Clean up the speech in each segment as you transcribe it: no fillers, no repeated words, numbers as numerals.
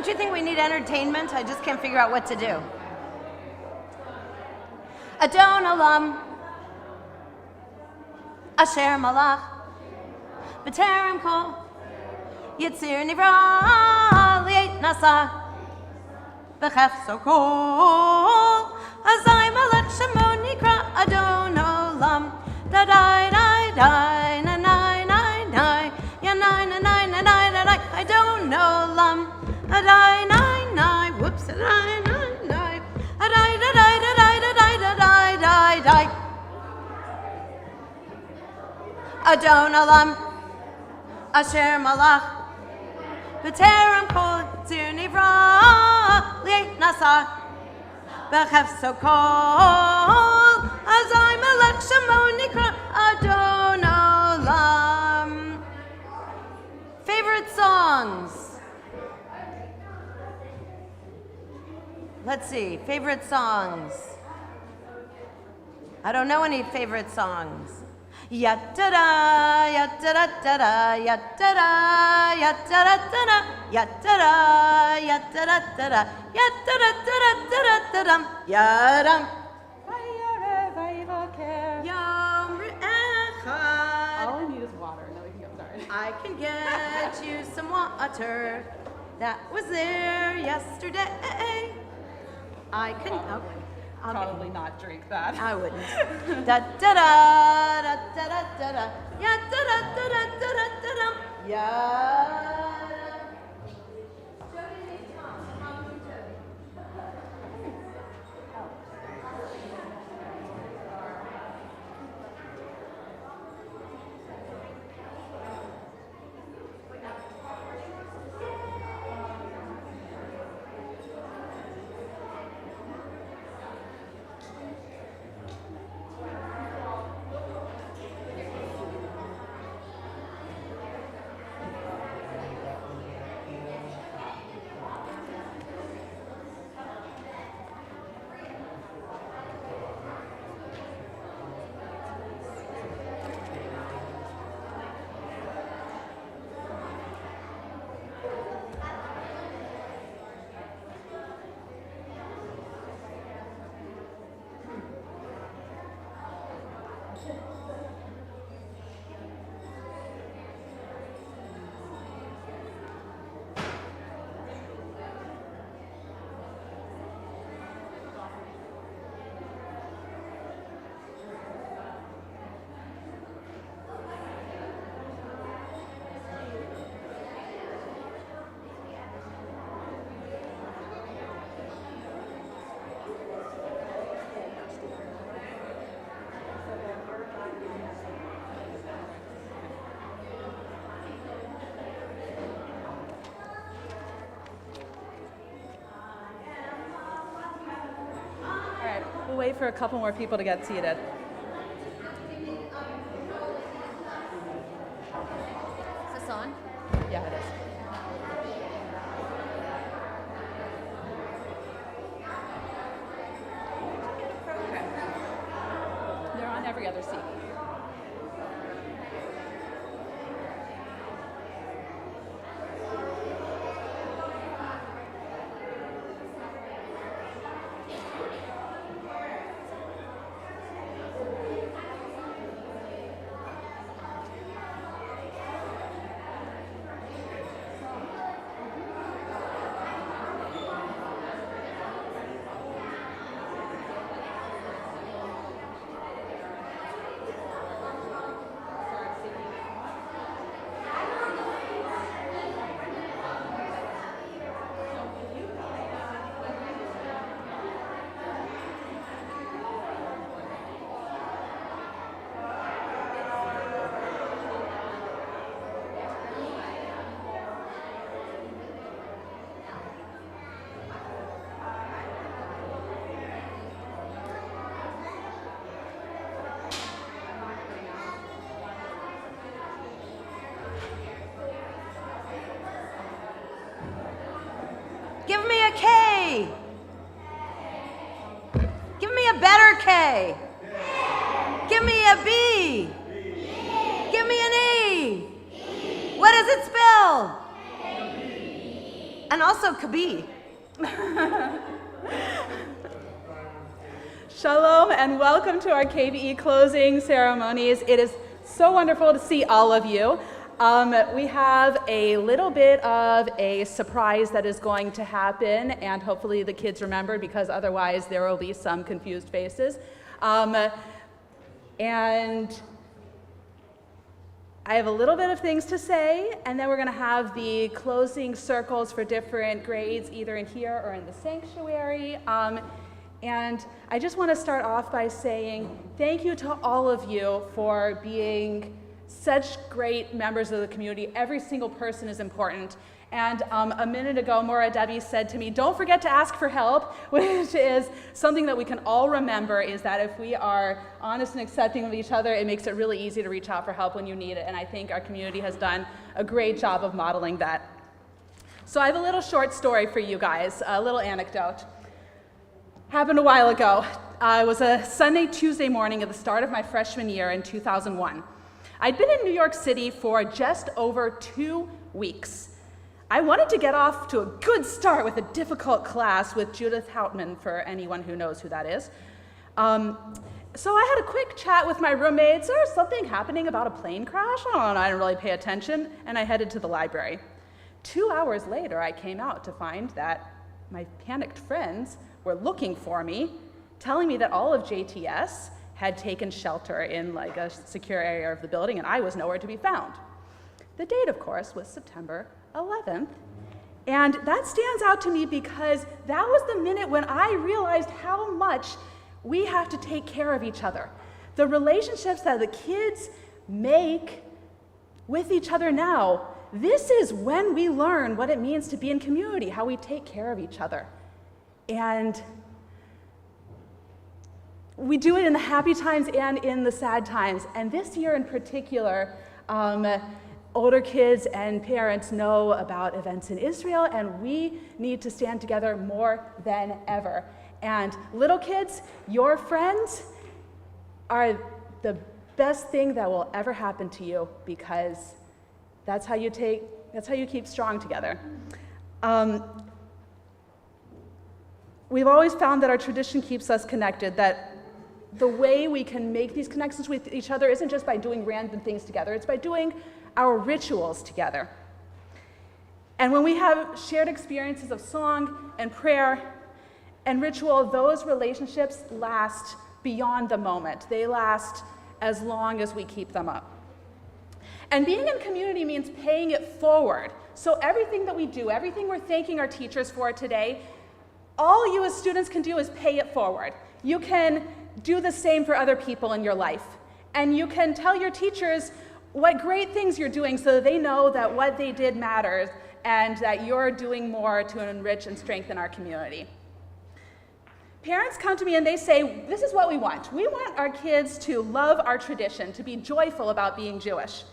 Don't you think we need entertainment? I just can't figure out what to do. Adon Olam, Asher Malach, B'terem Kol, Yitzir Nivra, Li'et Nasa, B'chefso Kol, Azai Malach Shemo Nikra Adon Olam, Da-dai, dai, na-nai, nai, nai, ya-nai, na-nai, na-nai, na-nai, Adon Olam, da-dai, nai, nai, whoops, da-dai, nai, nai, da-dai, da-dai, da-dai, da-dai, da-dai, dai, dai. Adon Olam, Asher Malach, B'terem Kol, Tzir Nivra, Li'et Nasa, B'chefso Kol, Azai Melech Shemo Nikra Adon Olam. Favorite songs? Let's see, favorite songs. I don't know any favorite songs. Ya-da-da, ya-da-da-da-da, ya-da-da, ya-da-da-da-da, ya-da-da, ya-da-da-da-da, ya-da-da-da-da-da-da-dum, ya-dum. Yom Echad. All I need is water. No, we can go. Sorry. I can get you some water that was there yesterday. I can. Probably not drink that. I wouldn't. Da da da da da da da da. Ya da da da da da da da da. Ya. We'll wait for a couple more people to get seated. Is this on? Yeah, it is. They're on every other seat. Give me a K. Give me a better K. Give me a B. Give me an E. What does it spell? And also KBE. Shalom and welcome to our KBE Closing Ceremonies. It is so wonderful to see all of you. We have a little bit of a surprise that is going to happen, and hopefully the kids remember, because otherwise there will be some confused faces. And I have a little bit of things to say, and then we're going to have the closing circles for different grades, either in here or in the sanctuary. And I just want to start off by saying thank you to all of you for being such great members of the community. Every single person is important. And a minute ago, Maura Debbie said to me, don't forget to ask for help, which is something that we can all remember, is that if we are honest and accepting of each other, it makes it really easy to reach out for help when you need it. And I think our community has done a great job of modeling that. So I have a little short story for you guys, a little anecdote. Happened a while ago. It was a Sunday, Tuesday morning at the start of my freshman year in 2001. I'd been in New York City for just over 2 weeks. I wanted to get off to a good start with a difficult class with Judith Houtman, for anyone who knows who that is. So I had a quick chat with my roommates. There was something happening about a plane crash? I don't know, I didn't really pay attention, and I headed to the library. 2 hours later, I came out to find that my panicked friends were looking for me, telling me that all of JTS had taken shelter in like a secure area of the building, and I was nowhere to be found. The date, of course, was September 11th, and that stands out to me because that was the minute when I realized how much we have to take care of each other. The relationships that the kids make with each other now, this is when we learn what it means to be in community, how we take care of each other. And we do it in the happy times and in the sad times. And this year in particular, older kids and parents know about events in Israel, and we need to stand together more than ever. And little kids, your friends are the best thing that will ever happen to you, because that's how you keep strong together. We've always found that our tradition keeps us connected, that the way we can make these connections with each other isn't just by doing random things together, it's by doing our rituals together. And when we have shared experiences of song and prayer and ritual, those relationships last beyond the moment. They last as long as we keep them up. And being in community means paying it forward. So everything that we do, everything we're thanking our teachers for today, all you as students can do is pay it forward. You can do the same for other people in your life. And you can tell your teachers what great things you're doing so that they know that what they did matters and that you're doing more to enrich and strengthen our community. Parents come to me and they say, this is what we want. We want our kids to love our tradition, to be joyful about being Jewish.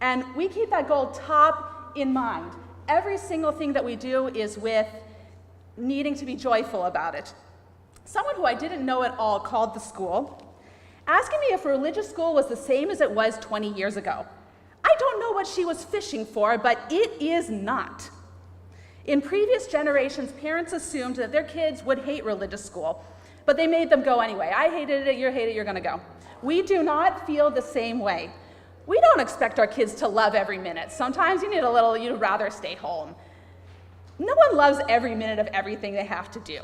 And we keep that goal top in mind. Every single thing that we do is with needing to be joyful about it. Someone who I didn't know at all called the school, asking me if religious school was the same as it was 20 years ago. I don't know what she was fishing for, but it is not. In previous generations, parents assumed that their kids would hate religious school, but they made them go anyway. I hated it, you hate it, you're gonna go. We do not feel the same way. We don't expect our kids to love every minute. Sometimes you'd rather stay home. No one loves every minute of everything they have to do,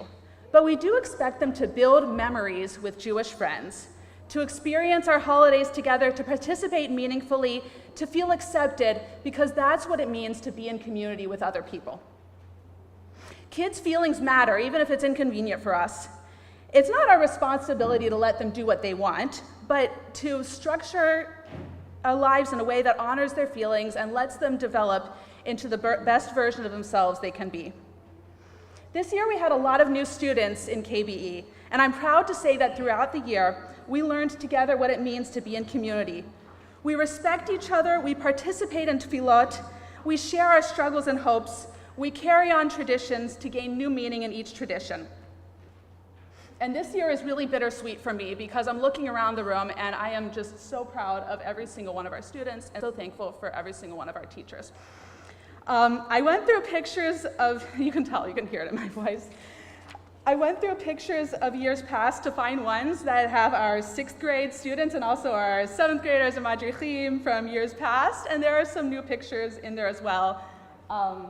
but we do expect them to build memories with Jewish friends, to experience our holidays together, to participate meaningfully, to feel accepted, because that's what it means to be in community with other people. Kids' feelings matter, even if it's inconvenient for us. It's not our responsibility to let them do what they want, but to structure our lives in a way that honors their feelings and lets them develop into the best version of themselves they can be. This year we had a lot of new students in KBE, and I'm proud to say that throughout the year, we learned together what it means to be in community. We respect each other, we participate in tefillot, we share our struggles and hopes, we carry on traditions to gain new meaning in each tradition. And this year is really bittersweet for me because I'm looking around the room and I am just so proud of every single one of our students and so thankful for every single one of our teachers. I went through pictures of, you can tell, you can hear it in my voice. I went through pictures of years past to find ones that have our 6th grade students and also our 7th graders and madrichim from years past, and there are some new pictures in there as well. And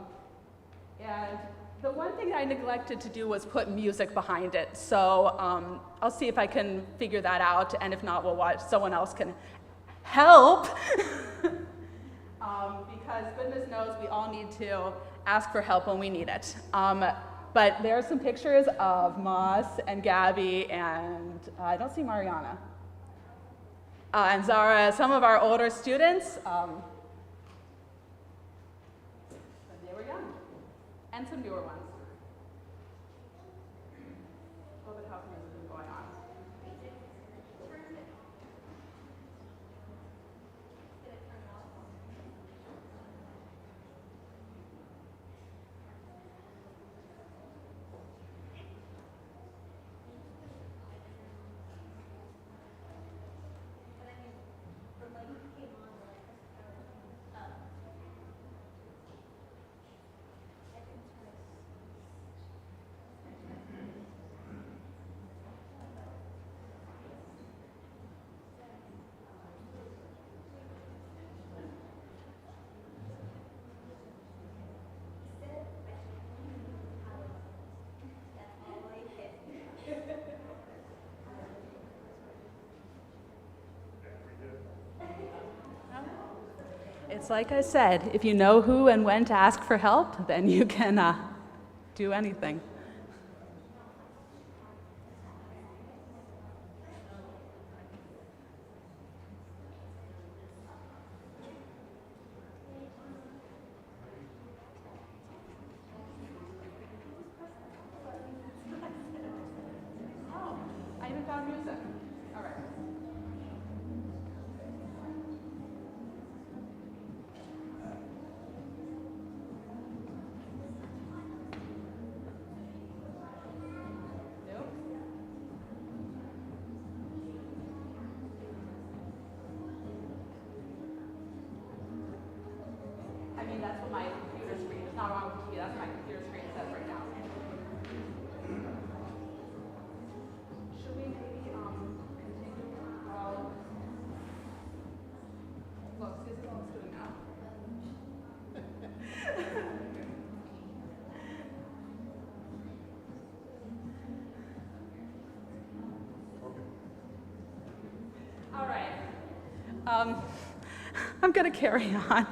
the one thing I neglected to do was put music behind it, so I'll see if I can figure that out, and if not, we'll watch, someone else can help. Because goodness knows we all need to ask for help when we need it. But there are some pictures of Moss and Gabby and I don't see Mariana. And Zara, some of our older students, when they were young, and some newer ones. A little bit of house music is going on. It's like I said, if you know who and when to ask for help, then you can do anything. Oh, I even found music. All right. That's what my computer screen, it's not wrong with TV, that's what my computer screen says right now. Should we maybe continue? Look, this is all it's doing now. All right. I'm going to carry on.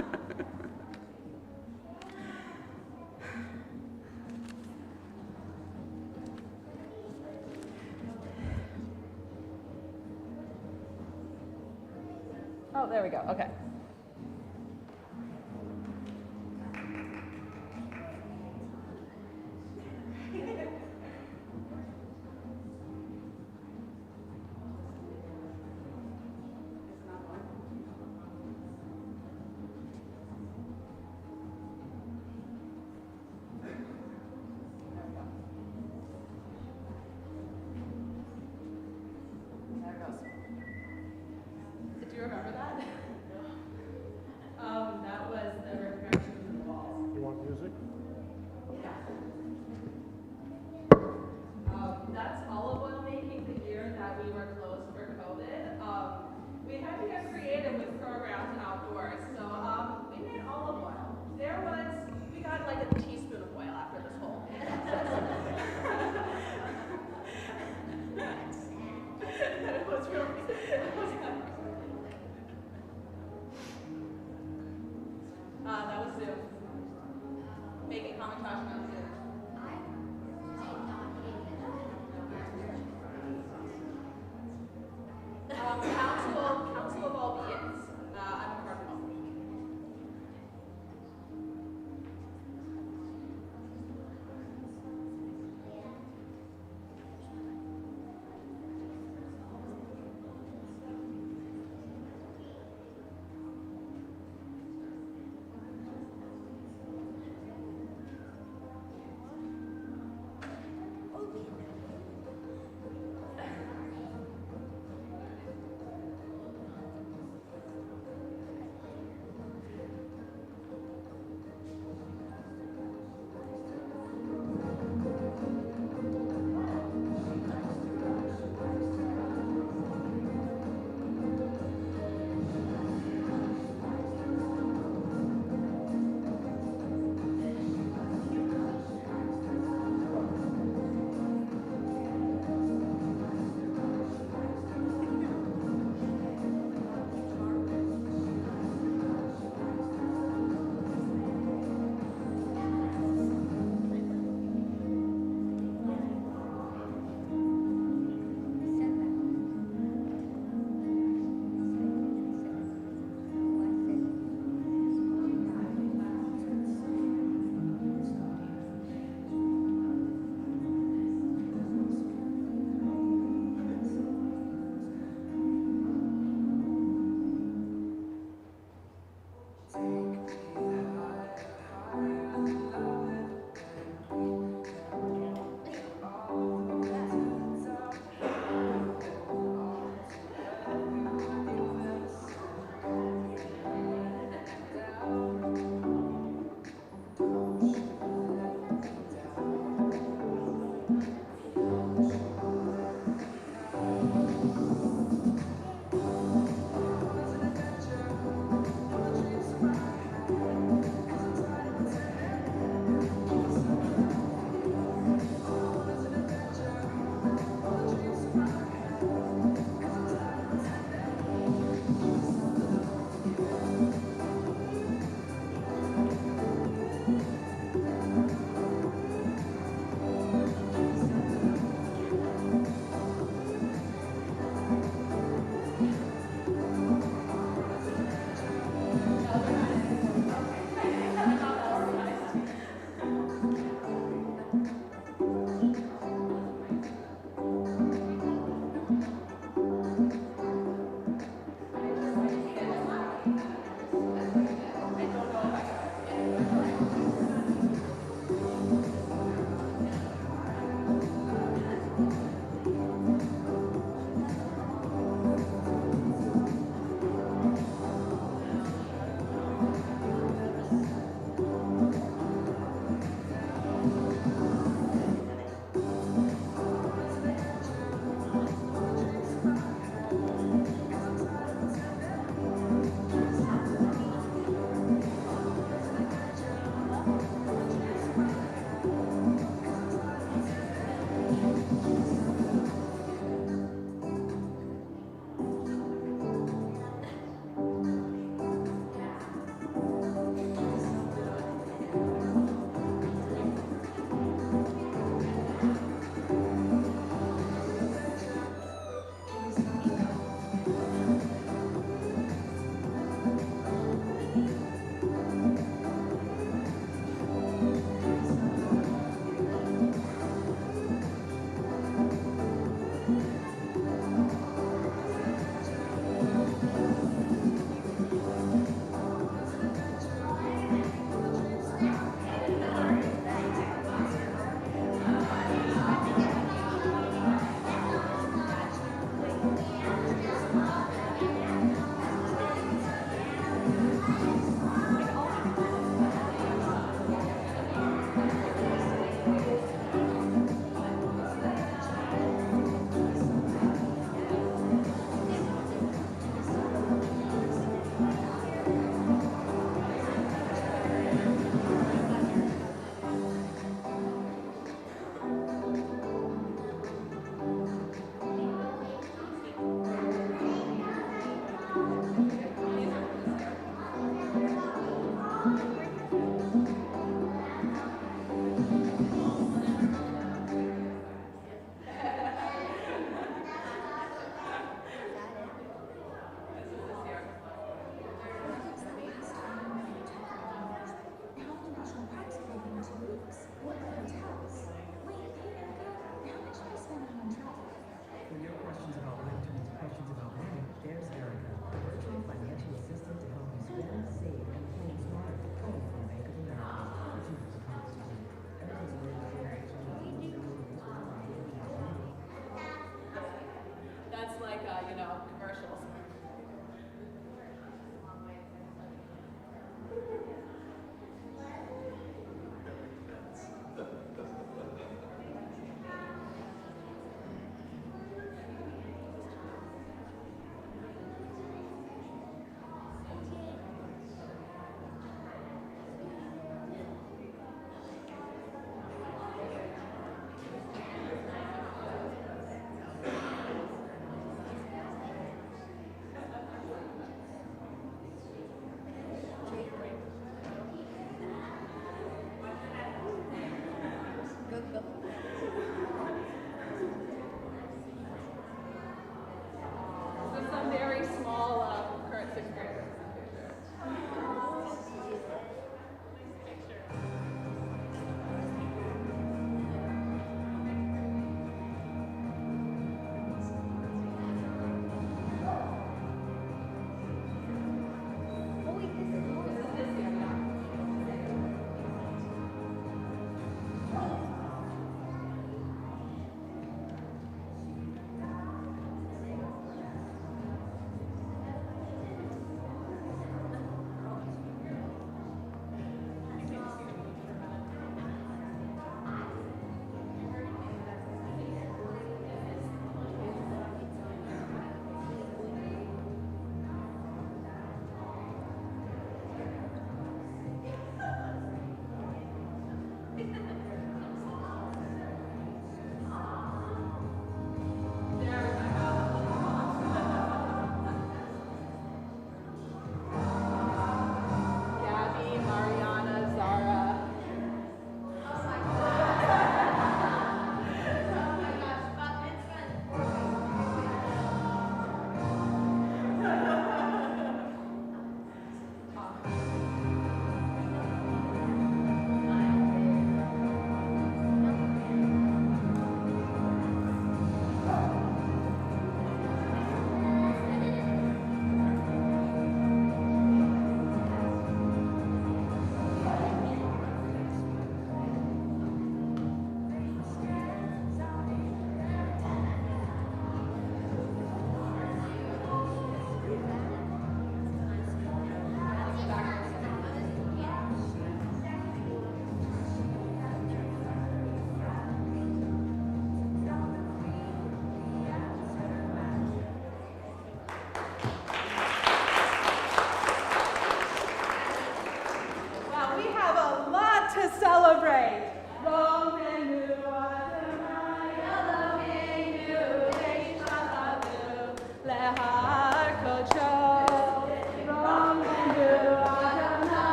Oh, there we go. Okay. There it goes. Did you remember that?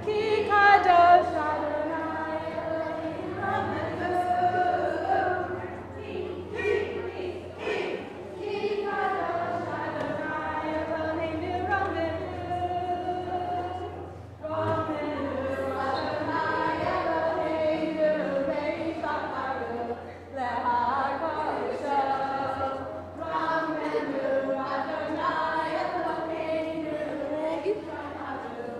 Ki kadosh Adonai Elohim Rabbeinu. Ki kadosh Adonai Elohim Rabbeinu. Rabbeinu Adonai Elohim Beis Hacharu leHakodesh. Rabbeinu Adonai Elohim Beis Hacharu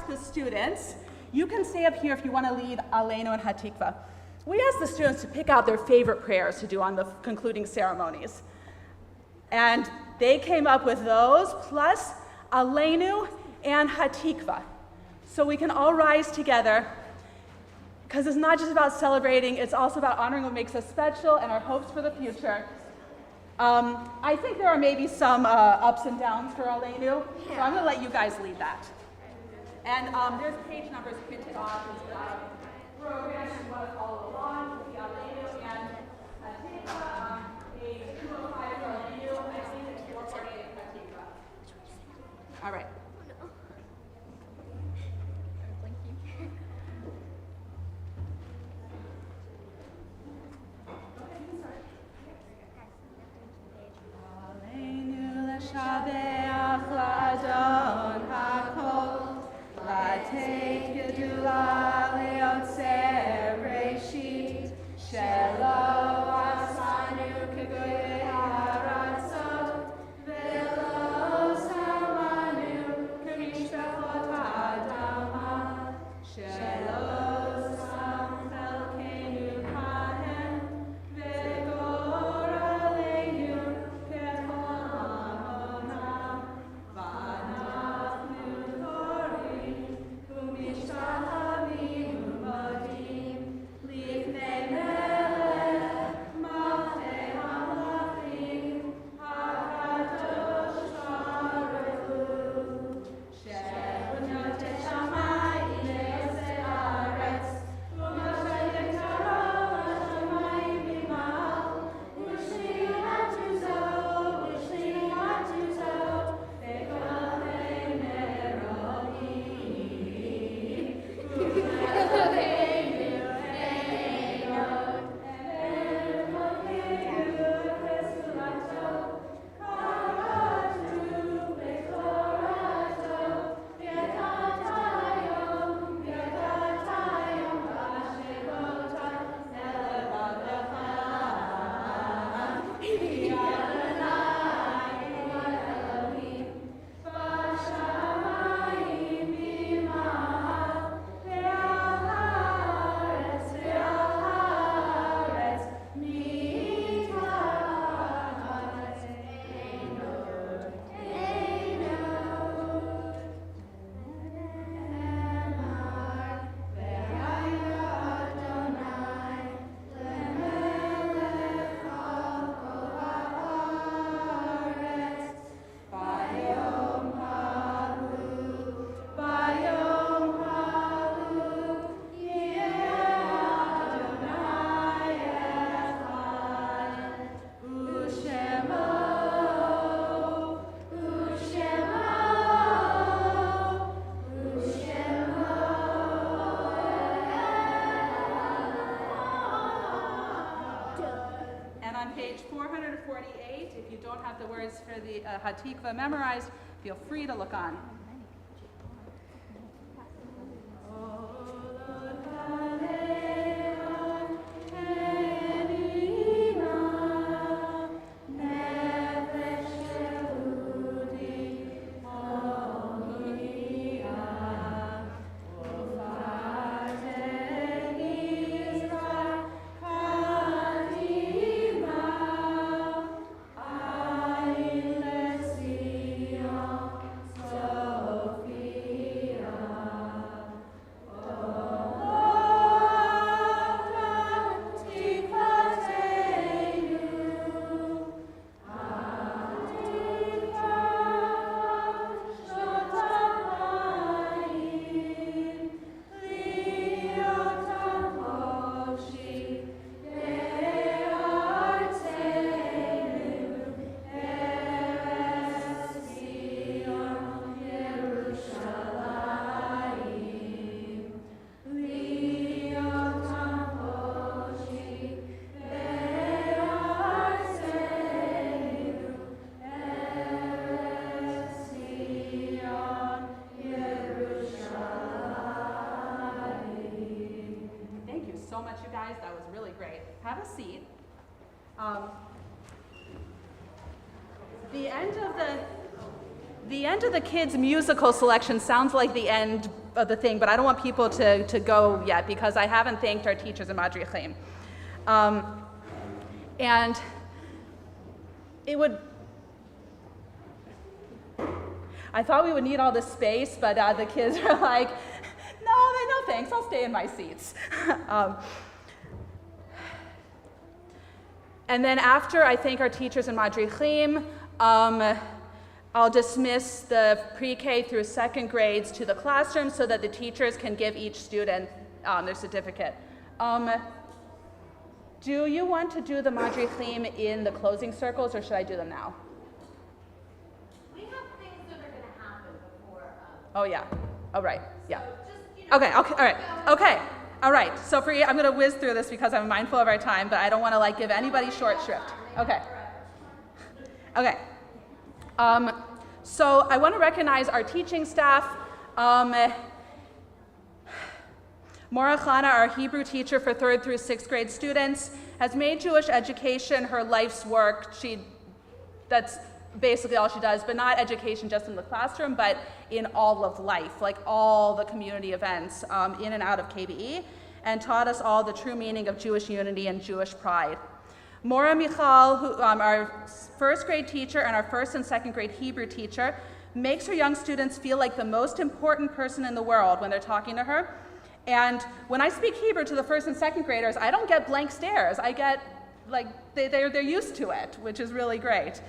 The students, you can stay up here if you want to lead Aleinu and Hatikva. We asked the students to pick out their favorite prayers to do on the concluding ceremonies. And they came up with those, plus Aleinu and Hatikva. So we can all rise together, because it's not just about celebrating, it's also about honoring what makes us special and our hopes for the future. I think there are maybe some ups and downs for Aleinu, so I'm going to let you guys lead that. And there's page numbers printed on this program if you want to follow along with the Aleinu and Hatikva. Page 205 for Aleinu, I think it's 448 for Hatikva. All right. Aleinu l'shabeach l'adon hakol. Take Gedula leotzer Reshit Shelo Asanu Kegoye Haratzot Velo Samanu Kamishpachot Adama Shelo Sam Chelkenu Kahem Vegor Aleinu Kechol Hamona Vanachnu Mishtahavim Modim Lifnei page 448. If you don't have the words for the Hatikva memorized, feel free to look on. So much, you guys. That was really great. Have a seat. The end of the kids' musical selection sounds like the end of the thing, but I don't want people to go yet because I haven't thanked our teachers in Madrichim. And it would. I thought we would need all this space, but the kids are like, no thanks, I'll stay in my seats. And then after I thank our teachers in Madrichim, I'll dismiss the pre-K through second grades to the classroom so that the teachers can give each student their certificate. Do you want to do the Madrichim in the closing circles, or should I do them now? We have things that are going to happen before. Oh yeah. Oh right. Yeah. So just, you know, Okay. All right. Okay. All right. So I'm going to whiz through this because I'm mindful of our time, but I don't want to give anybody short shrift. Okay. Okay. So I want to recognize our teaching staff. Mora Chana, our Hebrew teacher for 3rd through 6th grade students, has made Jewish education her life's work. That's basically all she does, but not education just in the classroom, but in all of life, like all the community events in and out of KBE, and taught us all the true meaning of Jewish unity and Jewish pride. Mora Michal, who, our 1st grade teacher and our 1st and 2nd grade Hebrew teacher, makes her young students feel like the most important person in the world when they're talking to her. And when I speak Hebrew to the 1st and 2nd graders, I don't get blank stares. I get, they're used to it, which is really great.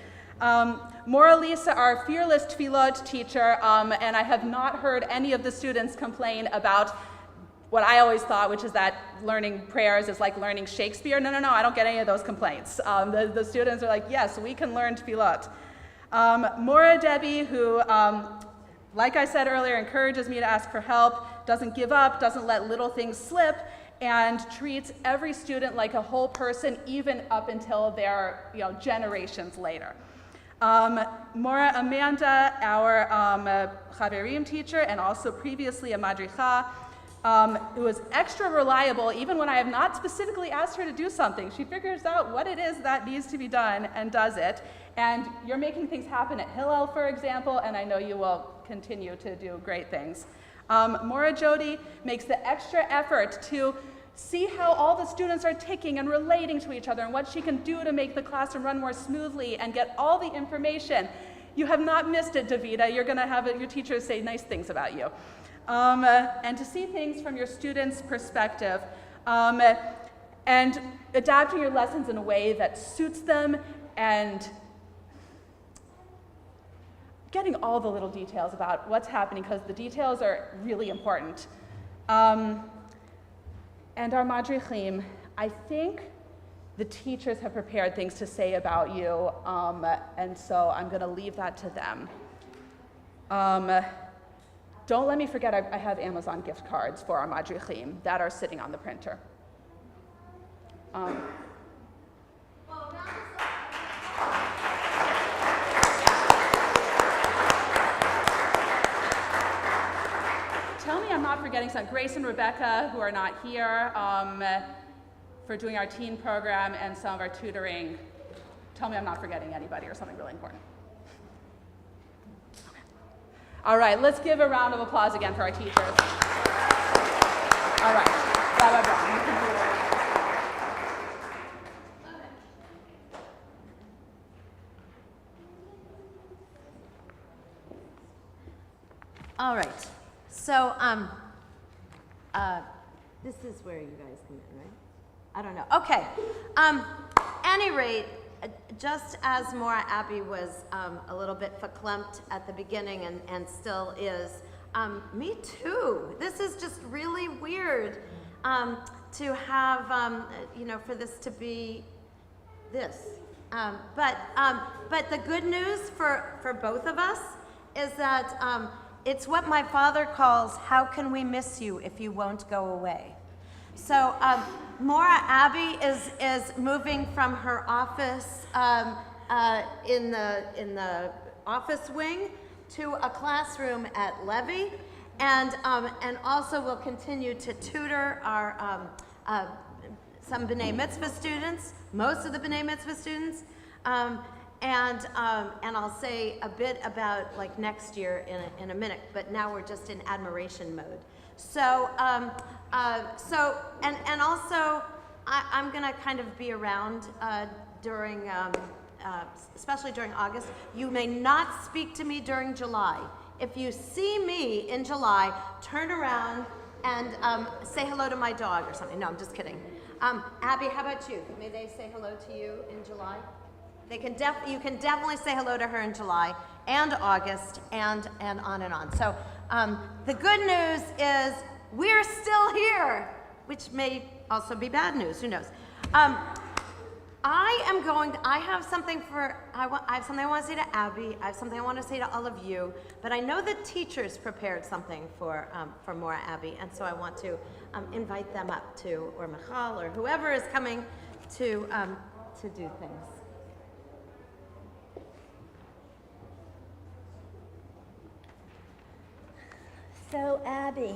Mora Lisa, our fearless Tfilot teacher, and I have not heard any of the students complain about what I always thought, which is that learning prayers is like learning Shakespeare. No, I don't get any of those complaints. The students are like, yes, we can learn Tfilot. Mora Debbie, who, like I said earlier, encourages me to ask for help, doesn't give up, doesn't let little things slip, and treats every student like a whole person, even up until they're generations later. Mora Amanda, our Chaverim teacher, and also previously a Madricha, who was extra reliable even when I have not specifically asked her to do something. She figures out what it is that needs to be done and does it. And you're making things happen at Hillel, for example, and I know you will continue to do great things. Mora Jody makes the extra effort to see how all the students are ticking and relating to each other and what she can do to make the classroom run more smoothly and get all the information. You have not missed it, Davida. You're going to have your teachers say nice things about you. And to see things from your students' perspective, and adapting your lessons in a way that suits them, and getting all the little details about what's happening, because the details are really important. And our Madrichim, I think the teachers have prepared things to say about you, and so I'm going to leave that to them. Don't let me forget, I have Amazon gift cards for our Madrichim that are sitting on the printer. Well, now getting some, Grace and Rebecca, who are not here, for doing our teen program and some of our tutoring. Tell me I'm not forgetting anybody or something really important. All right, let's give a round of applause again for our teachers. All right, blah, blah, blah. All right, so this is where you guys come in, right? I don't know. Okay. Any rate, just as Maura Abbey was a little bit verklempt at the beginning and still is, me too. This is just really weird to have, for this to be this. But the good news for both of us is that it's what my father calls, how can we miss you if you won't go away? So Maura Abbey is moving from her office in the office wing to a classroom at Levy, and also will continue to tutor our some B'nai Mitzvah students, most of the B'nai Mitzvah students, and I'll say a bit about like next year in a minute, but now we're just in admiration mode. So and also I'm gonna kind of be around during, especially during August. You may not speak to me during July. If you see me in July, turn around and say hello to my dog or something. No, I'm just kidding. Abby, how about you? May they say hello to you in July? They can you can definitely say hello to her in July and August and on and on. So the good news is we're still here, which may also be bad news, who knows. I have something I have something I want to say to Abby, I have something I want to say to all of you, but I know the teachers prepared something for Maura Abbey, and so I want to invite them up to, or Michal, or whoever is coming to do things. So, Abby,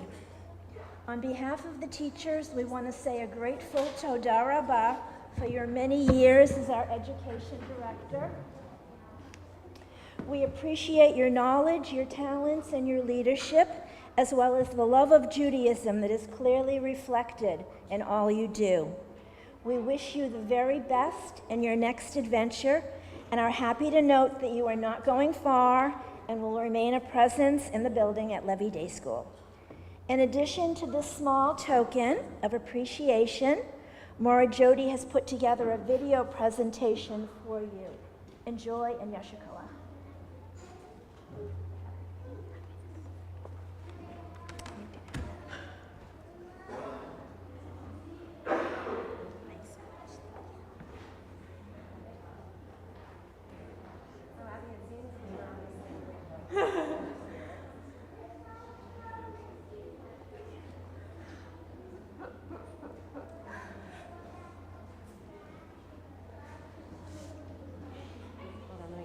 on behalf of the teachers, we want to say a grateful Toda Rabah for your many years as our education director. We appreciate your knowledge, your talents, and your leadership, as well as the love of Judaism that is clearly reflected in all you do. We wish you the very best in your next adventure and are happy to note that you are not going far and will remain a presence in the building at Levy Day School. In addition to this small token of appreciation, Maura Jody has put together a video presentation for you. Enjoy and Yeshua Koach.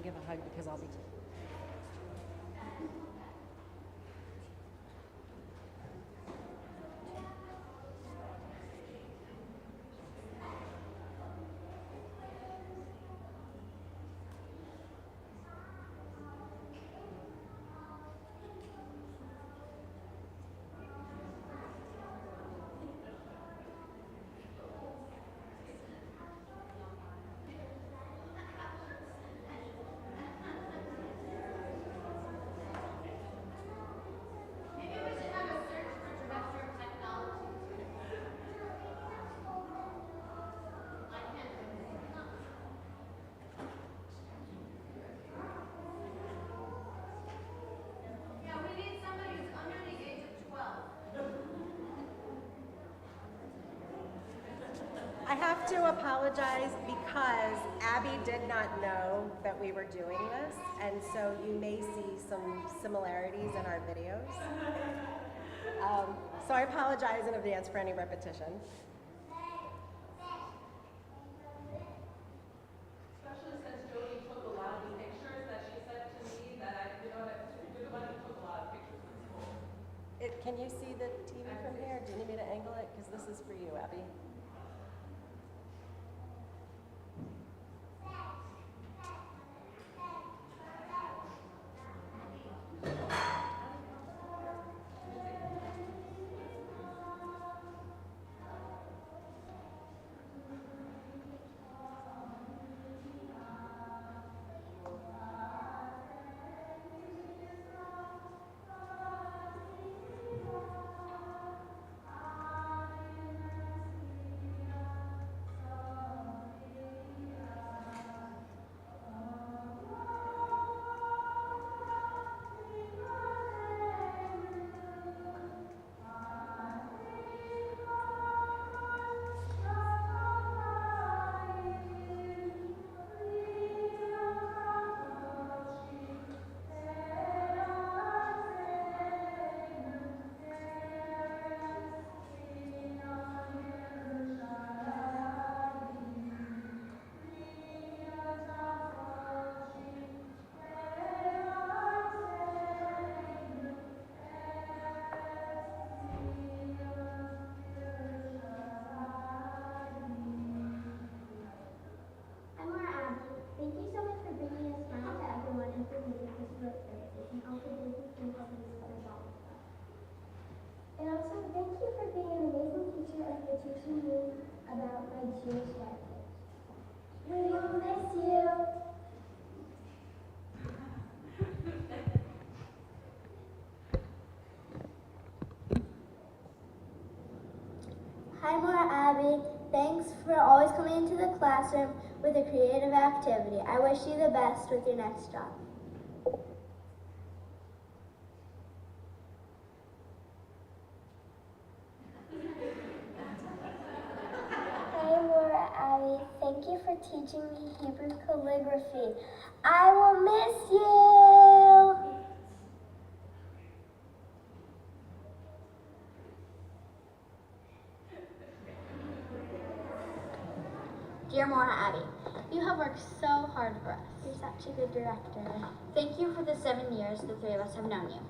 Give a hug because I'll be. I have to apologize because Abby did not know that we were doing this, and so you may see some similarities in our videos. So I apologize in advance for any repetition. Especially since Jody took a lot of pictures that she said to me that you're the one who took a lot of pictures in school. Can you see the TV? me to angle it? Because this is for you, Abby. And also, thank you for being an amazing teacher and for teaching me about my Jewish heritage. We will miss you. Hi, Maura Abby. Thanks for always coming into the classroom with a creative activity. I wish you the best with your next job. Hi, Maura Abby. Thank you for teaching me Hebrew calligraphy. I will miss you. Dear Maura Abby, you have worked so hard for us. You're such a good director. Thank you for the 7 years the three of us have known you.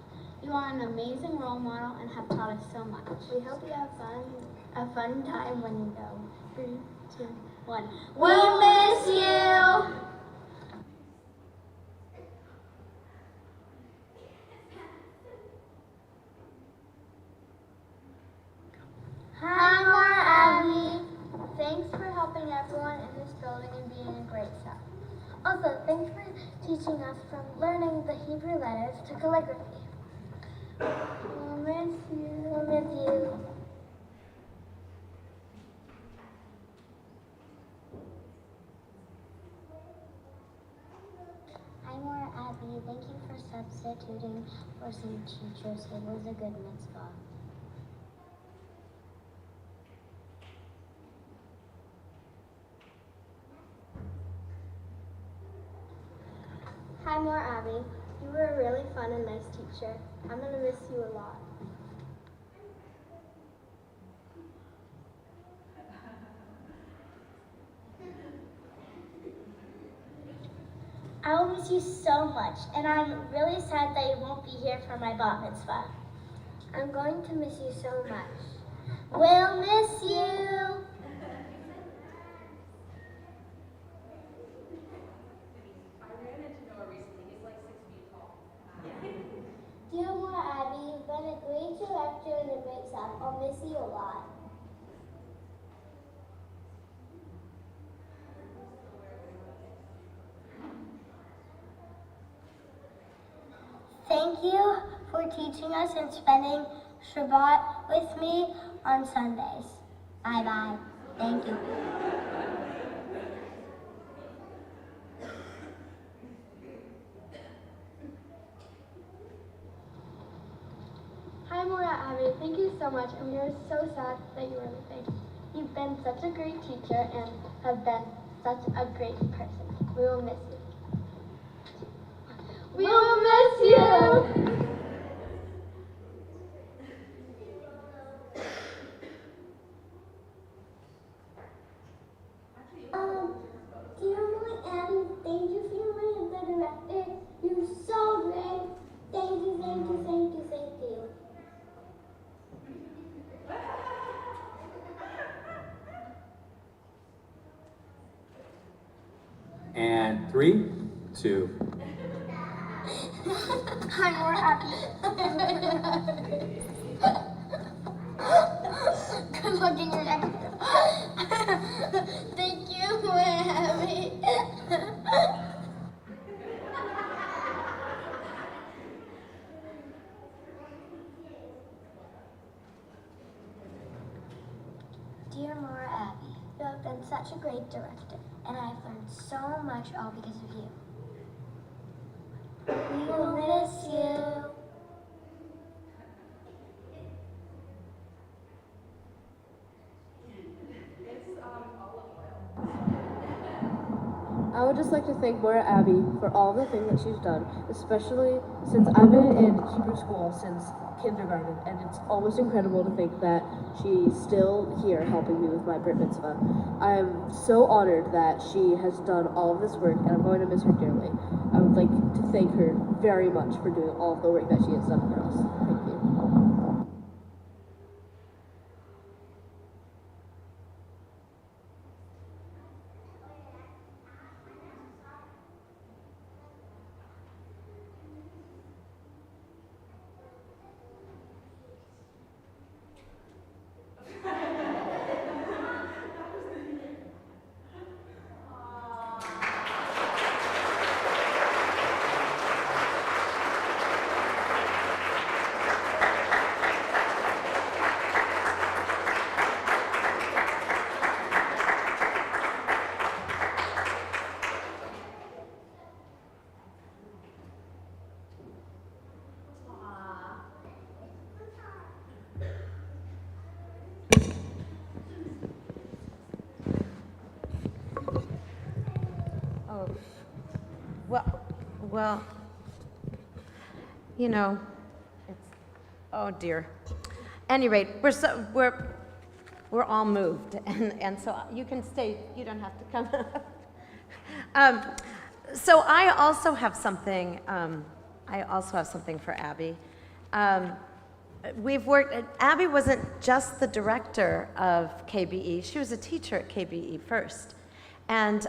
You are an amazing role model and have taught us so much. We hope you have a fun time when you go. 3, 2, 1. We'll miss you! Hi, Maura Abby. Thanks for helping everyone in this building and being a great staff. Also, thanks for teaching us from learning the Hebrew letters to calligraphy. We'll miss you. We'll miss you. Hi, Maura Abby. Thank you for substituting for some teachers. It was a good mitzvah. Hi, Maura Abby. You were a really fun and nice teacher. I'm going to miss you a lot. I will miss you so much, and I'm really sad that you won't be here for my bat mitzvah. I'm going to miss you so much. We'll miss you! Dear Maura Abby, you've been a great director and a great staff. I'll miss you a lot. Thank you for teaching us and spending Shabbat with me on Sundays. Bye-bye. Thank you. Hi, Maura Abby. Thank you so much, and we are so sad that you are leaving. You've been such a great teacher and have been such a great person. We will miss you. We will miss you! Dear Maura Abby, thank you for being the director. You're so great. Thank you, thank you, thank you, thank you. And 3, 2. I'm more happy. Good luck in your next one. Thank you, more happy. Dear Maura Abbey, you have been such a great director, and I've learned so much all because of you. We will miss you. I would just like to thank Maura Abbey for all the things that she's done, especially since I've been in Hebrew school since kindergarten, and it's almost incredible to think that she's still here helping me with my Brit Mitzvah. I am so honored that she has done all of this work, and I'm going to miss her dearly. I would like to thank her very much for doing all of the work that she has done for us. Thank you. Well, you know, it's, oh dear. Any rate, we're all moved, and so you can stay. You don't have to come. So I also have something. For Abby. We've worked. Abby wasn't just the director of KBE. She was a teacher at KBE first, and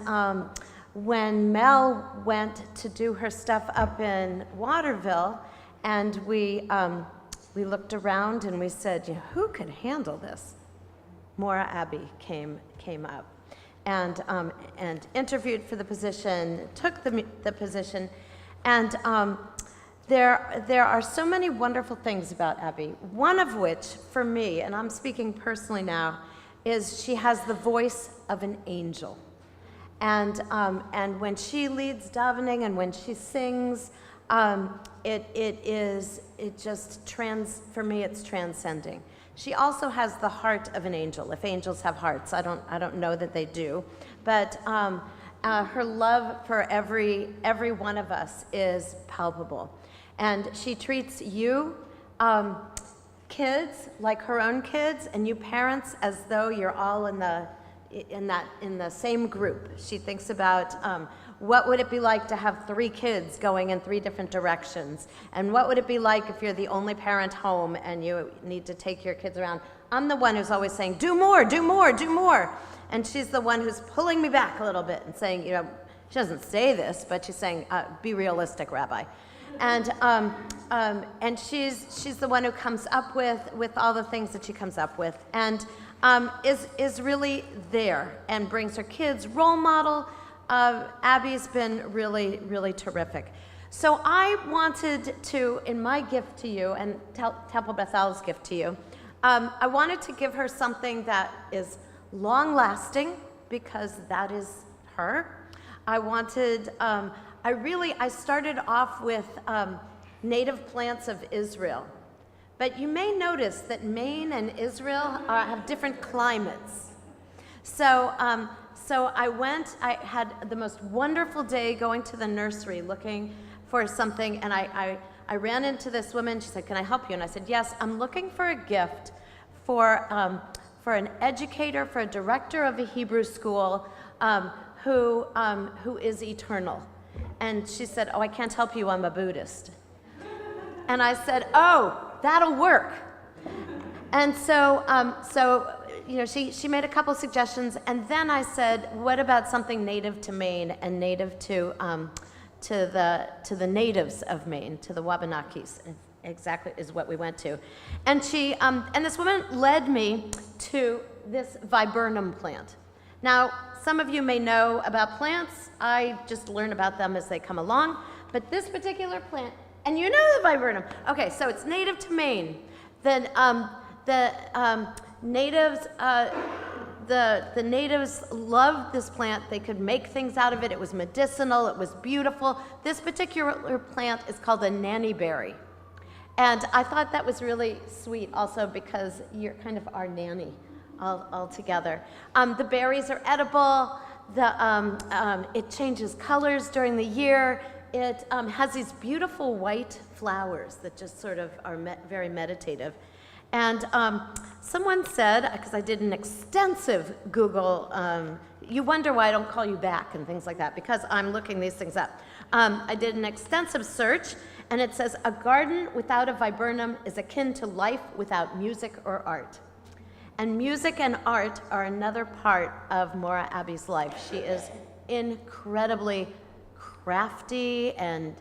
when Mel went to do her stuff up in Waterville, and we looked around and we said, who could handle this? Maura Abbey came up and interviewed for the position, took the position, and there are so many wonderful things about Abby. One of which, for me, and I'm speaking personally now, is she has the voice of an angel. And when she leads davening and when she sings, for me, it's transcending. She also has the heart of an angel. If angels have hearts, I don't know that they do, but her love for every one of us is palpable, and she treats you, kids, like her own kids, and you parents as though you're all in the same group. She thinks about what would it be like to have 3 kids going in 3 different directions, and what would it be like if you're the only parent home and you need to take your kids around. I'm the one who's always saying, do more, do more, do more, and she's the one who's pulling me back a little bit and saying, she doesn't say this, but she's saying, be realistic, Rabbi. And she's the one who comes up with all the things that she comes up with, and is really there and brings her kids role model. Abby's been really, really terrific. So I wanted to, in my gift to you, and Temple Bethel's gift to you, I wanted to give her something that is long-lasting, because that is her. I started off with native plants of Israel. But you may notice that Maine and Israel have different climates. So I had the most wonderful day going to the nursery looking for something, and I ran into this woman. She said, can I help you? And I said, yes, I'm looking for a gift for an educator, for a director of a Hebrew school who is eternal. And she said, oh, I can't help you, I'm a Buddhist. And I said, oh, that'll work. And so she made a couple suggestions, and then I said, what about something native to Maine and native to the natives of Maine, to the Wabanakis? Exactly is what we went to. And this woman led me to this viburnum plant. Now, some of you may know about plants. I just learn about them as they come along. But this particular plant, and you know the viburnum. Okay, so it's native to Maine. The natives loved this plant. They could make things out of it. It was medicinal. It was beautiful. This particular plant is called a nannyberry. And I thought that was really sweet also because you're kind of our nanny all together. The berries are edible. It changes colors during the year. It has these beautiful white flowers that just sort of are very meditative. And someone said, because I did an extensive Google, you wonder why I don't call you back and things like that, because I'm looking these things up. I did an extensive search, and it says, a garden without a viburnum is akin to life without music or art. And music and art are another part of Maura Abbey's life. She is incredibly crafty and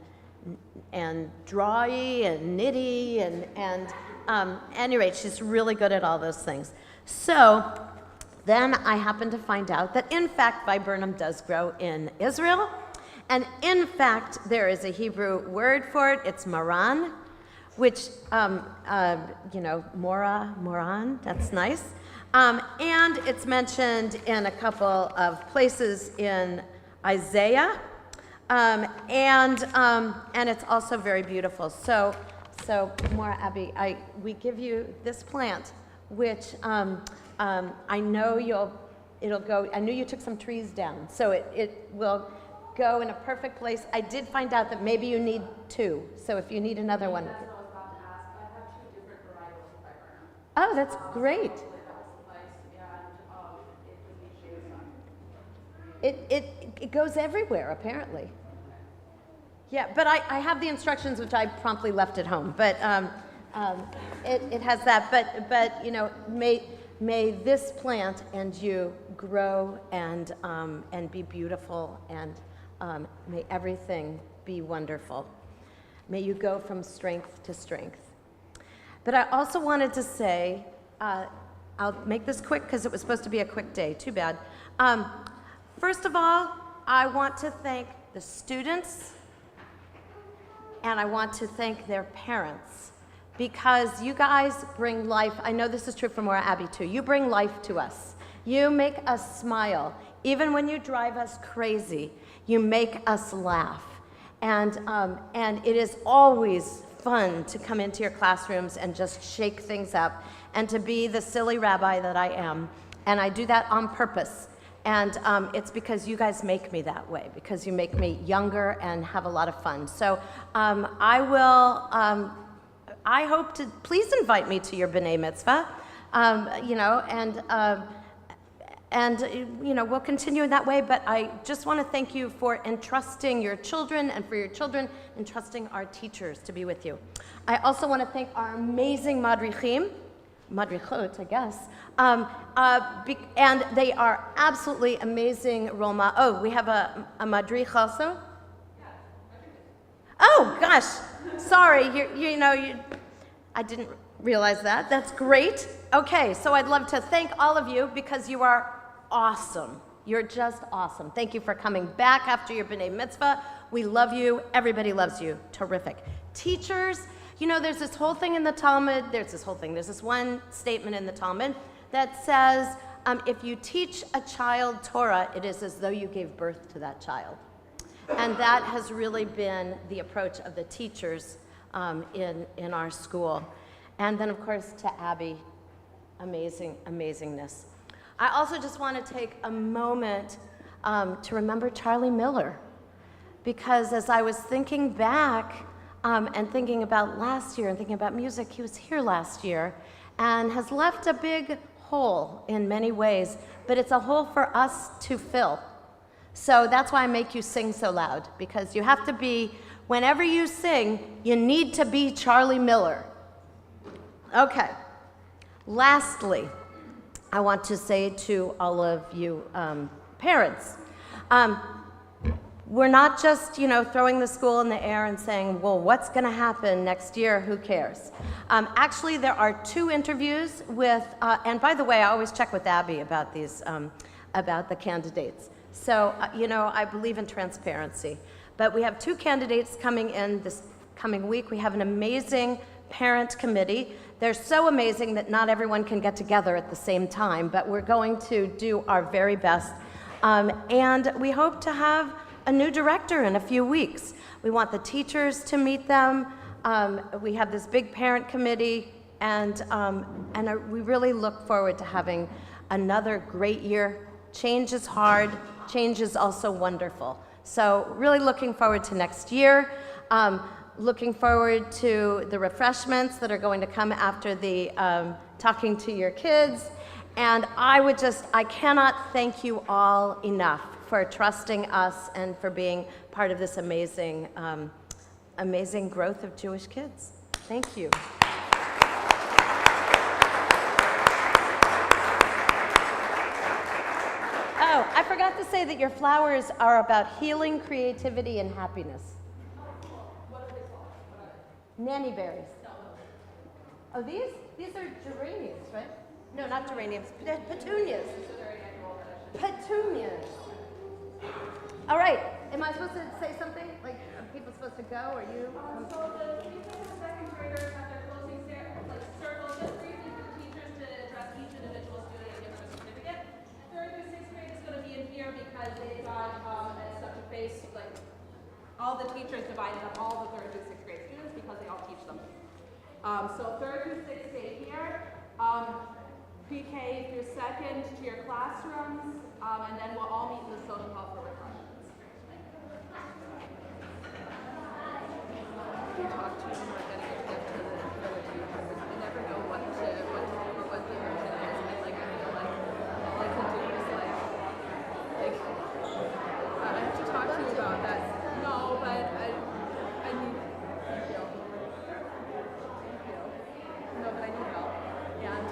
drawy and knitty and any rate, she's really good at all those things. So then I happened to find out that in fact viburnum does grow in Israel, and in fact there is a Hebrew word for it. It's moran, which moran, that's nice, and it's mentioned in a couple of places in Isaiah. And it's also very beautiful. So Maura Abbey, we give you this plant, which I know it'll go. I knew you took some trees down, so it will go in a perfect place. I did find out that maybe you need two, so if you need another one. That's what I was about to ask. I have 2 different varietals of viburnum. Oh, that's great. It goes everywhere, apparently. Yeah, but I have the instructions, which I promptly left at home. But it has that. But may this plant and you grow and be beautiful, and may everything be wonderful. May you go from strength to strength. But I also wanted to say, I'll make this quick because it was supposed to be a quick day. Too bad. First of all, I want to thank the students, and I want to thank their parents, because you guys bring life. I know this is true for Maura Abbey too. You bring life to us. You make us smile. Even when you drive us crazy, you make us laugh. And it is always fun to come into your classrooms and just shake things up and to be the silly rabbi that I am. And I do that on purpose. And it's because you guys make me that way, because you make me younger and have a lot of fun. So I hope to, please invite me to your B'nai Mitzvah, we'll continue in that way. But I just want to thank you for entrusting your children, and for your children entrusting our teachers to be with you. I also want to thank our amazing madrichot, I guess, and they are absolutely amazing role models. Oh, we have a madrich also? Oh, gosh, sorry, I didn't realize that. That's great. Okay, so I'd love to thank all of you because you are awesome. You're just awesome. Thank you for coming back after your B'nai Mitzvah. We love you. Everybody loves you. Terrific. Teachers, there's this whole thing in the Talmud. There's this one statement in the Talmud that says, if you teach a child Torah, it is as though you gave birth to that child. And that has really been the approach of the teachers in our school. And then, of course, to Abby, amazingness. I also just want to take a moment to remember Charlie Miller, because as I was thinking back and thinking about last year and thinking about music, he was here last year and has left a big hole in many ways, but it's a hole for us to fill. So that's why I make you sing so loud, because you have to be, whenever you sing, you need to be Charlie Miller. Okay. Lastly, I want to say to all of you parents, we're not just, throwing the school in the air and saying, well, what's going to happen next year? Who cares? Actually, there are 2 interviews with, and by the way, I always check with Abby about these, about the candidates. So, I believe in transparency. But we have 2 candidates coming in this coming week. We have an amazing parent committee. They're so amazing that not everyone can get together at the same time, but we're going to do our very best. And we hope to have a new director in a few weeks. We want the teachers to meet them. We have this big parent committee, and we really look forward to having another great year. Change is hard. Change is also wonderful. So really looking forward to next year. Looking forward to the refreshments that are going to come after the talking to your kids. And I cannot thank you all enough for trusting us and for being part of this amazing, amazing growth of Jewish kids. Thank you. Oh, I forgot to say that your flowers are about healing, creativity, and happiness. Nanny berries. Oh, these are geraniums, right? No, not geraniums. Petunias. Petunias. All right. Am I supposed to say something? Like, are people supposed to go, or you? So the teachers and second graders at their closing circle, just briefly for the teachers to address each individual student and give them a certificate. 3rd through 6th grade is going to be in here because they've got such a face, like all the teachers divided up all the 3rd through 6th grade students because they all teach them. So 3rd through 6th stay here. Pre-K through 2nd to your classrooms, and then we'll all meet in the social hall for refreshments. We talk to them about getting a gift to the village youth. I never know what the version is. I feel like all I can do is I have to talk to you about that. No, but I need thank you. No, but I need help. And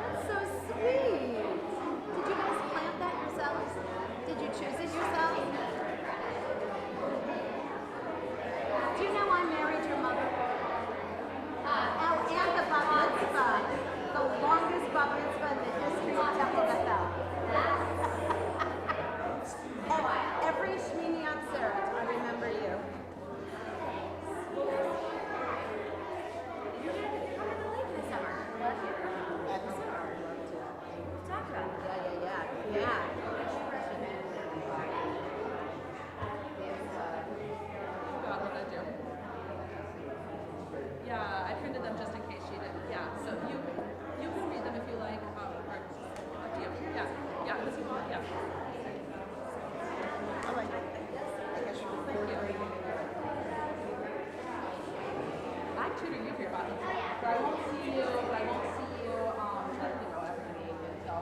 That's so sweet. Did you guys plant that yourselves? Did you choose it yourselves? Do you know I married your mother? And the bar mitzvah, the longest bar mitzvah in the history of Temple Bethel. And every Shmini Atzeret, I remember you. Yeah. God, what did I do? Yeah, I printed them just in case she did. Yeah, so you can read them if you like. Or up to you. Yeah, this is one. Yeah. Thank you. I tutor you for your body. But I won't see you. After the evening. So.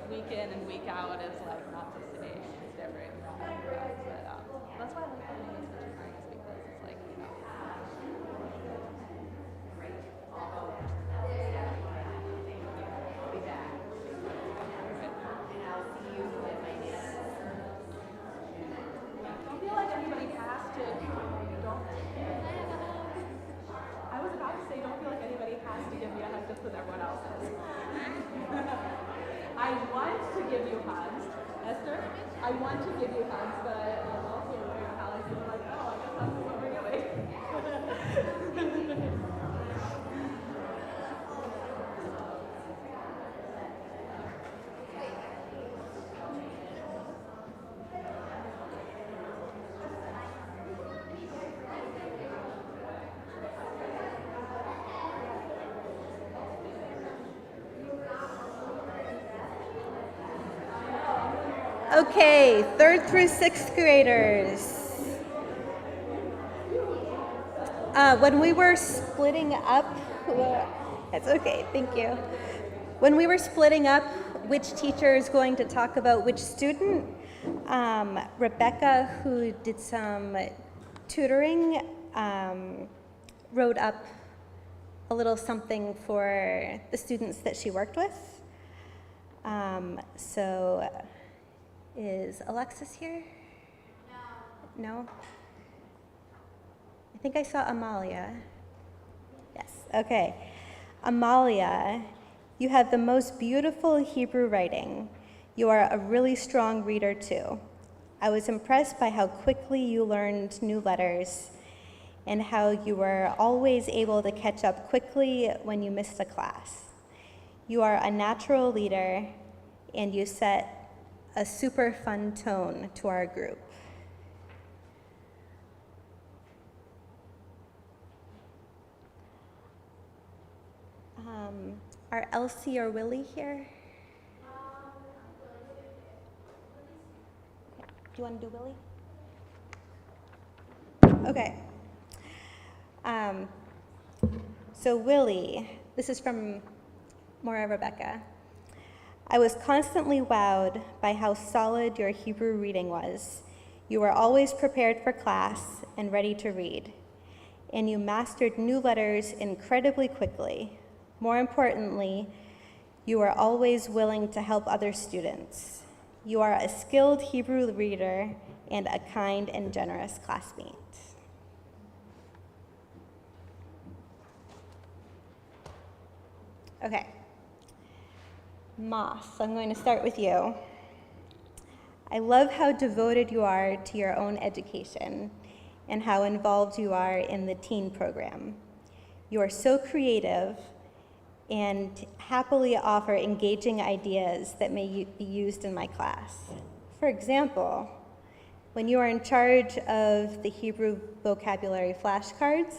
Week in and week out is not the same. It's different. But that's why I like doing this with you guys because it's Don't feel like anybody has to. I was about to say, don't feel like anybody has to give me a hug just because everyone else is. I want to give you hugs, Esther. I want to give you hugs, but I'm also aware of how I feel like, I guess that's what we're doing. Okay, 3rd through 6th graders. When we were splitting up, that's okay, thank you. When we were splitting up which teacher is going to talk about which student, Rebecca, who did some tutoring, wrote up a little something for the students that she worked with. So is Alexis here? No? I think I saw Amalia. Yes, okay. Amalia, you have the most beautiful Hebrew writing. You are a really strong reader too. I was impressed by how quickly you learned new letters and how you were always able to catch up quickly when you missed a class. You are a natural leader and you set a super fun tone to our group. Are Elsie or Willie here? Okay. Do you want to do Willie? Okay. So Willie, this is from Maura Rebecca. I was constantly wowed by how solid your Hebrew reading was. You were always prepared for class and ready to read, and you mastered new letters incredibly quickly. More importantly, you are always willing to help other students. You are a skilled Hebrew reader and a kind and generous classmate. Okay. Moss, I'm going to start with you. I love how devoted you are to your own education and how involved you are in the teen program. You are so creative and happily offer engaging ideas that may be used in my class. For example, when you are in charge of the Hebrew vocabulary flashcards,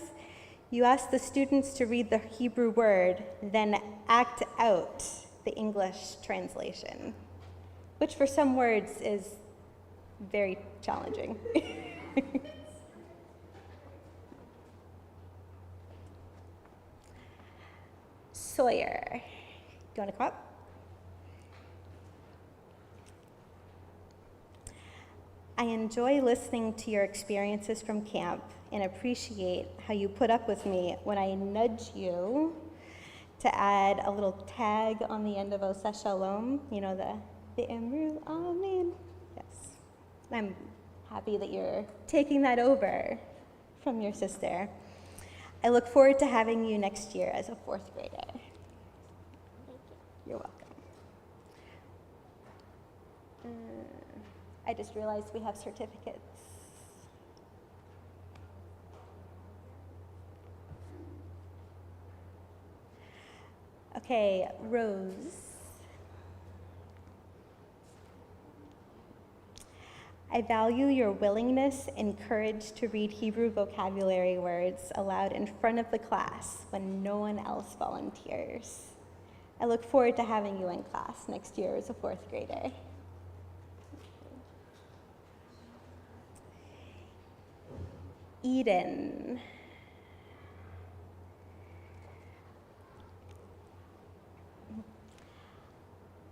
you ask the students to read the Hebrew word, then act out the English translation, which for some words is very challenging. Sawyer, do you want to come up? I enjoy listening to your experiences from camp and appreciate how you put up with me when I nudge you to add a little tag on the end of Oseh Shalom, you know, the Emru Amen. Yes. I'm happy that you're taking that over from your sister. I look forward to having you next year as a fourth grader. You're welcome. I just realized we have certificates. Okay, Rose. I value your willingness and courage to read Hebrew vocabulary words aloud in front of the class when no one else volunteers. I look forward to having you in class next year as a fourth grader. Eden.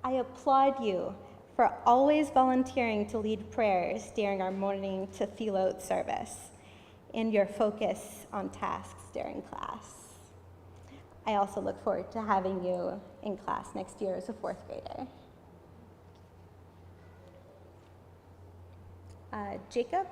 I applaud you for always volunteering to lead prayers during our morning tefillot service and your focus on tasks during class. I also look forward to having you in class next year as a fourth grader. Jacob.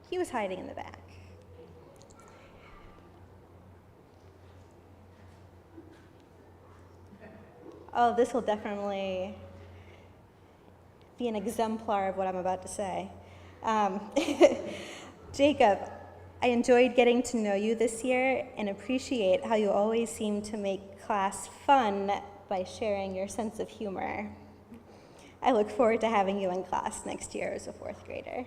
He was hiding in the back. Oh, this will definitely be an exemplar of what I'm about to say. Jacob, I enjoyed getting to know you this year and appreciate how you always seem to make class fun by sharing your sense of humor. I look forward to having you in class next year as a fourth grader.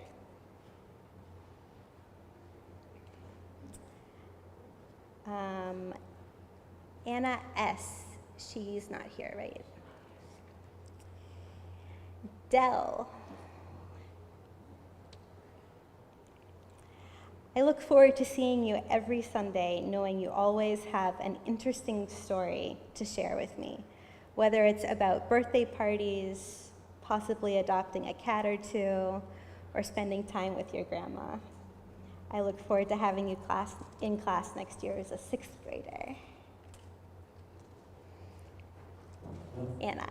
Anna S., She's not here, right? Dell. I look forward to seeing you every Sunday, knowing you always have an interesting story to share with me, whether it's about birthday parties, possibly adopting a cat or two, or spending time with your grandma. I look forward to having you in class next year as a 6th grader. Anna.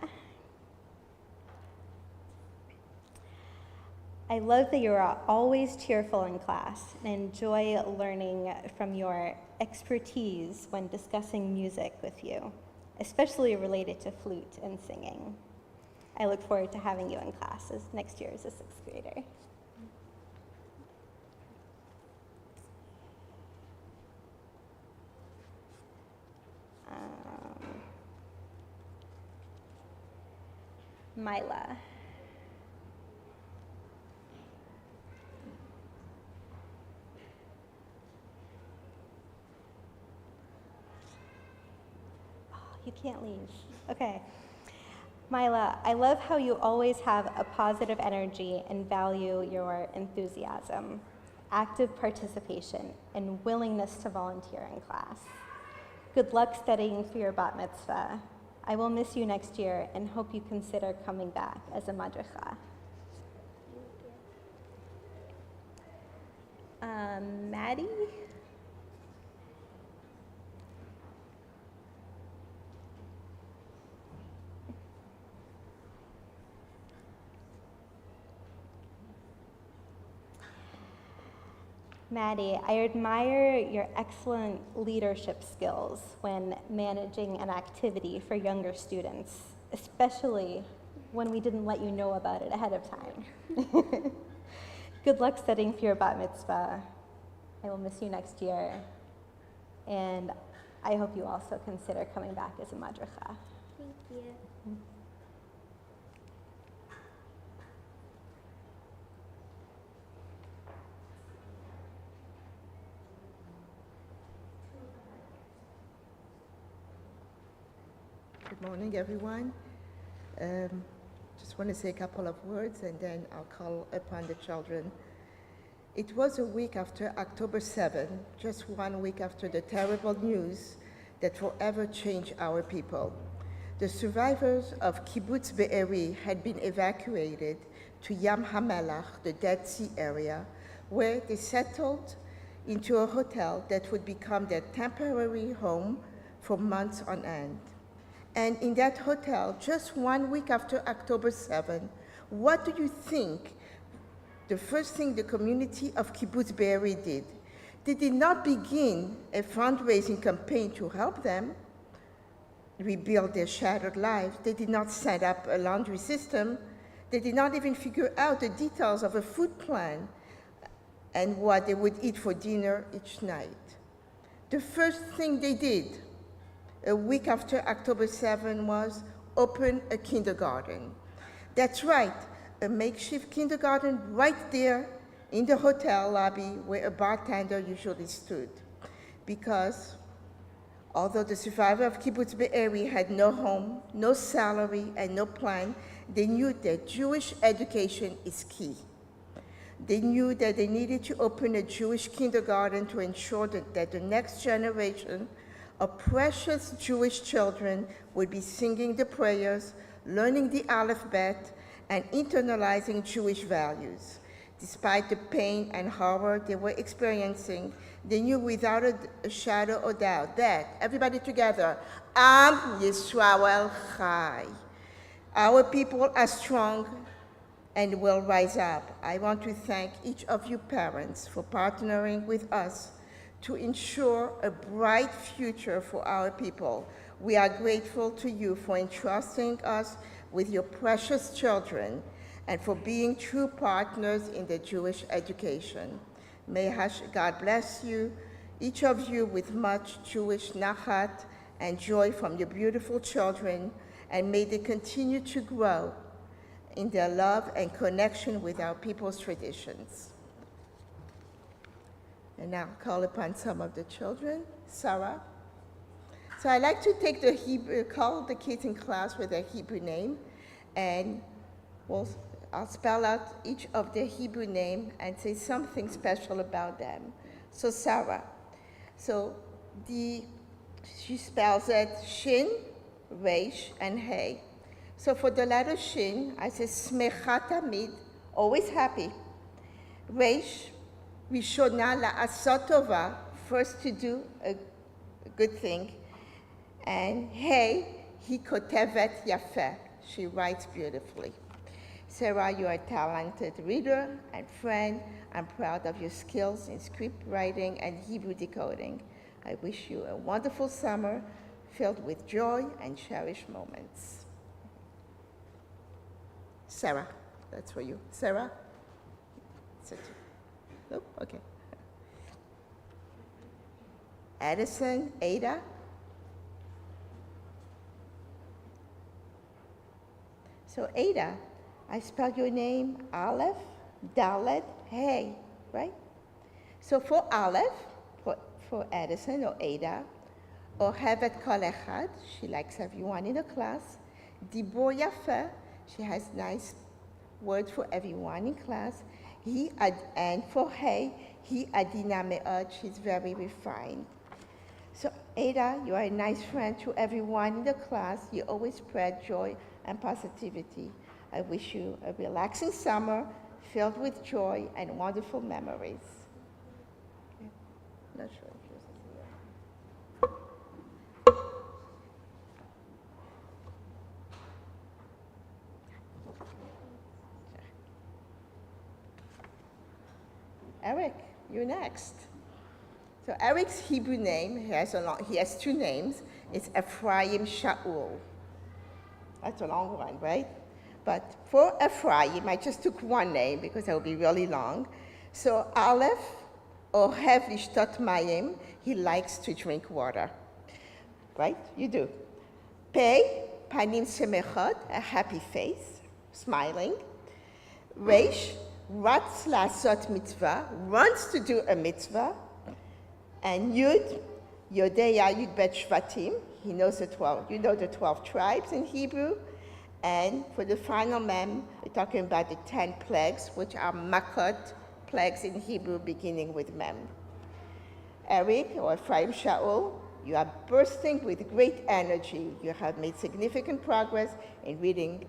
I love that you are always cheerful in class and enjoy learning from your expertise when discussing music with you, especially related to flute and singing. I look forward to having you in class next year as a 6th grader. Mila. You can't leave. Okay. Mila, I love how you always have a positive energy and value your enthusiasm, active participation, and willingness to volunteer in class. Good luck studying for your bat mitzvah. I will miss you next year and hope you consider coming back as a madricha. Maddie? Maddie, I admire your excellent leadership skills when managing an activity for younger students, especially when we didn't let you know about it ahead of time. Good luck studying for your bat mitzvah. I will miss you next year. And I hope you also consider coming back as a madricha. Thank you. Good morning, everyone. Just want to say a couple of words and then I'll call upon the children. It was a week after October 7, just 1 week after the terrible news that forever changed our people. The survivors of Kibbutz Be'eri had been evacuated to Yam HaMelach, the Dead Sea area, where they settled into a hotel that would become their temporary home for months on end. And in that hotel, just 1 week after October 7, what do you think the first thing the community of Kibbutz Be'eri did? They did not begin a fundraising campaign to help them rebuild their shattered lives. They did not set up a laundry system. They did not even figure out the details of a food plan and what they would eat for dinner each night. The first thing they did a week after October 7 was open a kindergarten. That's right, a makeshift kindergarten right there in the hotel lobby where a bartender usually stood. Because although the survivor of Kibbutz Be'eri had no home, no salary, and no plan, they knew that Jewish education is key. They knew that they needed to open a Jewish kindergarten to ensure that the next generation of precious Jewish children would be singing the prayers, learning the alphabet, and internalizing Jewish values. Despite the pain and horror they were experiencing, they knew without a shadow of doubt that, everybody together, Am Yisrael Chai. Our people are strong and will rise up. I want to thank each of you parents for partnering with us to ensure a bright future for our people. We are grateful to you for entrusting us with your precious children and for being true partners in the Jewish education. May God bless you, each of you with much Jewish nachat and joy from your beautiful children, and may they continue to grow in their love and connection with our people's traditions. And now call upon some of the children. Sarah. So I like to take the Hebrew, call the kids in class with their Hebrew name, and I'll spell out each of their Hebrew name and say something special about them. So Sarah. So she spells it Shin, Reish, and Hey. So for the letter Shin, I say Smecha Tamid, always happy. Reish, Rishona la'asot tova, first to do a good thing. And Hey, Hi kotevet yafeh, she writes beautifully. Sarah, you are a talented reader and friend. I'm proud of your skills in script writing and Hebrew decoding. I wish you a wonderful summer filled with joy and cherished moments. Sarah, that's for you. Sarah? Sit. Oh, okay. Addison, Ada? So Ada, I spell your name Aleph, Dalet, Hey, right? So for Aleph, for Addison or Ada, Ohevet Kol Echad, she likes everyone in the class. Dibor Yafeh, she has nice words for everyone in class. And for Hey, Hi Adina Me'od, she's very refined. So Ada, you are a nice friend to everyone in the class. You always spread joy and positivity. I wish you a relaxing summer filled with joy and wonderful memories. Okay. Not sure if yours is here. Eric, you're next. So Eric's Hebrew name, he has two names. It's Ephraim Shaul. That's a long one, right? But for Ephraim, I just took one name because that would be really long. So Aleph, Ohev Lishtot Mayim, he likes to drink water. Right? You do. Pei, Panim Semechot, a happy face, smiling. Reish, Ratz Lasot Mitzvah, runs to do a mitzvah. And Yud, Yodeya Yud Bet Shvatim, he knows the 12 tribes in Hebrew. And for the final mem, we're talking about the 10 plagues, which are makot, plagues in Hebrew beginning with mem. Eric, or Ephraim Shaul, you are bursting with great energy. You have made significant progress in reading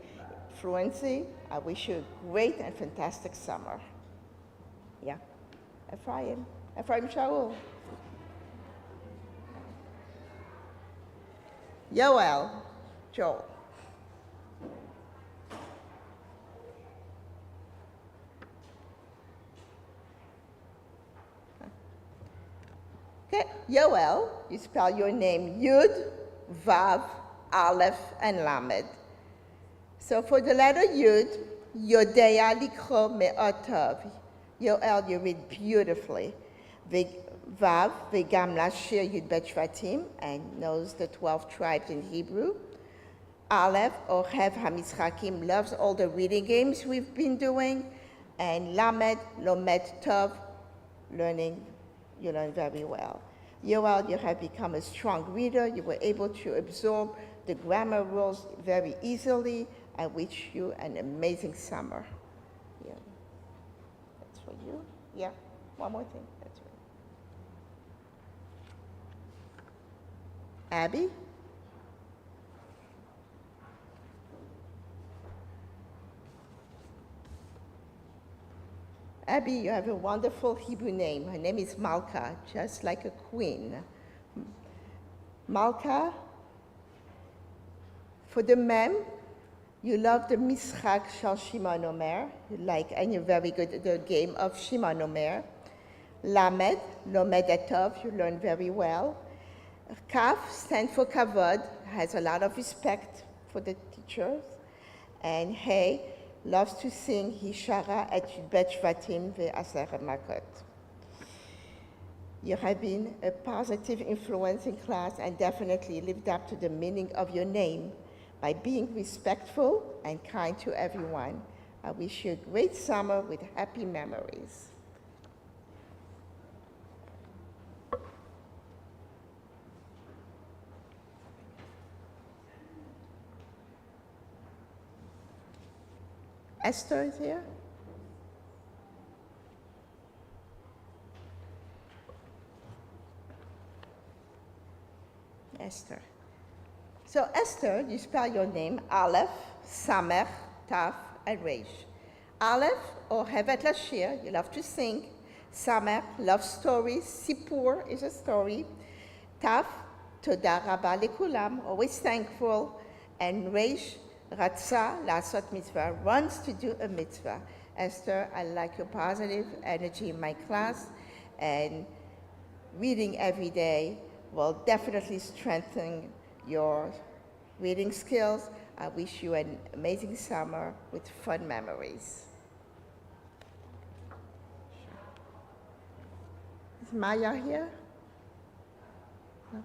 fluency. I wish you a great and fantastic summer. Yeah, Ephraim Shaul. Joel. Okay, Yoel, you spell your name Yud, Vav, Aleph, and Lamed. So for the letter Yud, Yodea Likro Me'otov. Yoel, you read beautifully. Vav, Vegam Lashir Yud Bet Shvatim, and knows the 12 tribes in Hebrew. Aleph, Ohev HaMitzchakim, loves all the reading games we've been doing. And Lamed, Lomed Tov, you learn very well. Yoel, you have become a strong reader. You were able to absorb the grammar rules very easily. I wish you an amazing summer. Yeah. That's for you. Yeah, one more thing. That's right. Abby? Abby, you have a wonderful Hebrew name. Her name is Malka, just like a queen. Malka, for the mem, you love the Mischak Shal Shimon Omer, and you're very good at the game of Shimon Omer. Lamed, Lomed Etov, you learn very well. Kaf stands for Kavod, has a lot of respect for the teachers. And Hey, loves to sing Hishara et Bet Shvatim ve'aser makot. You have been a positive influence in class and definitely lived up to the meaning of your name by being respectful and kind to everyone. I wish you a great summer with happy memories. Esther is here. Esther. So Esther, you spell your name Aleph, Samer, Taf, and Reish. Aleph, or Hevet Lashir, you love to sing. Samer, love stories. Sipur is a story. Taf, Toda Rabba Lekulam, always thankful. And Reish, Ratza, Lasot Mitzvah, runs to do a mitzvah. Esther, I like your positive energy in my class, and reading every day will definitely strengthen your reading skills. I wish you an amazing summer with fun memories. Is Maya here? No.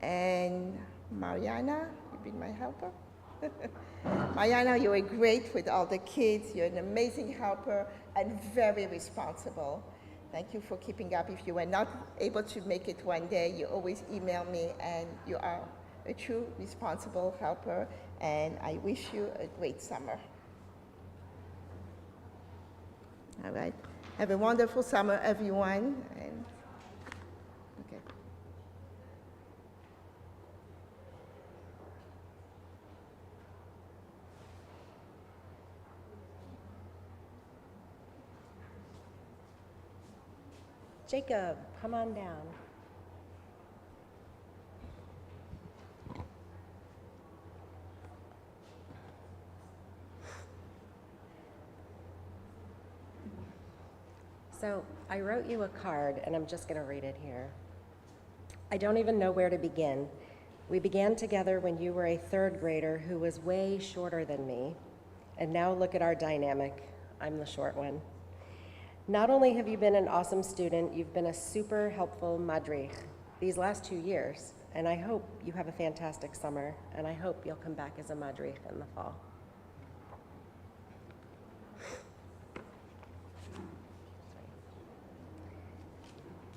And Mariana, you've been my helper. Mariana, you were great with all the kids. You're an amazing helper and very responsible. Thank you for keeping up. If you were not able to make it one day, you always email me, and you are a true responsible helper, and I wish you a great summer. All right. Have a wonderful summer, everyone. And okay. Jacob, come on down. So I wrote you a card, and I'm just going to read it here. I don't even know where to begin. We began together when you were a third grader who was way shorter than me, and now look at our dynamic. I'm the short one. Not only have you been an awesome student, you've been a super helpful madrich these last 2 years, and I hope you have a fantastic summer, and I hope you'll come back as a madrich in the fall.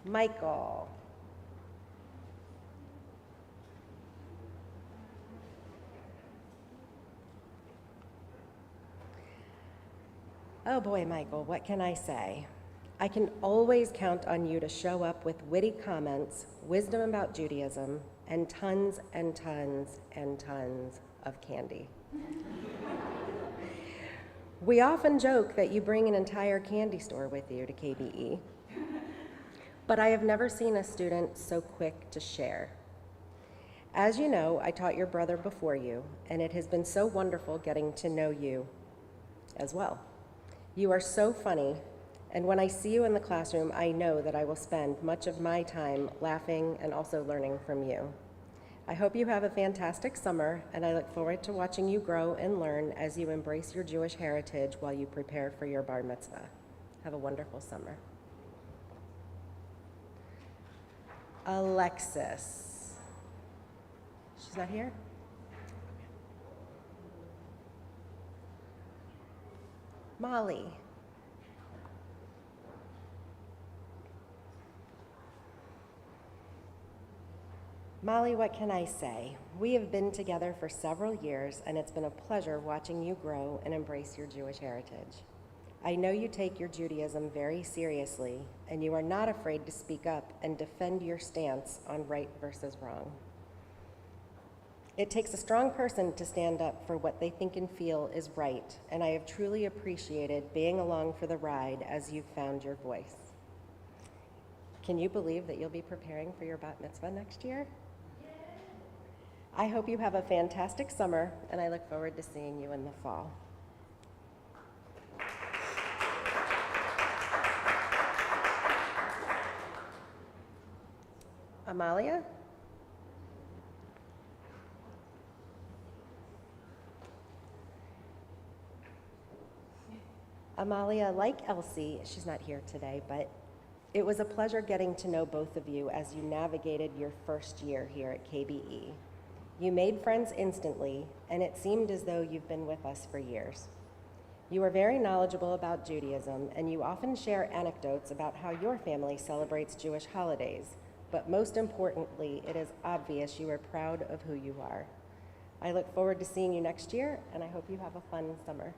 Michael. Oh boy, Michael, what can I say? I can always count on you to show up with witty comments, wisdom about Judaism, and tons and tons and tons of candy. We often joke that you bring an entire candy store with you to KBE, but I have never seen a student so quick to share. As you know, I taught your brother before you, and it has been so wonderful getting to know you as well. You are so funny, and when I see you in the classroom, I know that I will spend much of my time laughing and also learning from you. I hope you have a fantastic summer, and I look forward to watching you grow and learn as you embrace your Jewish heritage while you prepare for your bar mitzvah. Have a wonderful summer. Alexis. She's not here? Molly. Molly, what can I say? We have been together for several years, and it's been a pleasure watching you grow and embrace your Jewish heritage. I know you take your Judaism very seriously, and you are not afraid to speak up and defend your stance on right versus wrong. It takes a strong person to stand up for what they think and feel is right, and I have truly appreciated being along for the ride as you've found your voice. Can you believe that you'll be preparing for your bat mitzvah next year? I hope you have a fantastic summer, and I look forward to seeing you in the fall. Amalia? Amalia, like Elsie, she's not here today, but it was a pleasure getting to know both of you as you navigated your first year here at KBE. You made friends instantly, and it seemed as though you've been with us for years. You are very knowledgeable about Judaism, and you often share anecdotes about how your family celebrates Jewish holidays, but most importantly, it is obvious you are proud of who you are. I look forward to seeing you next year, and I hope you have a fun summer.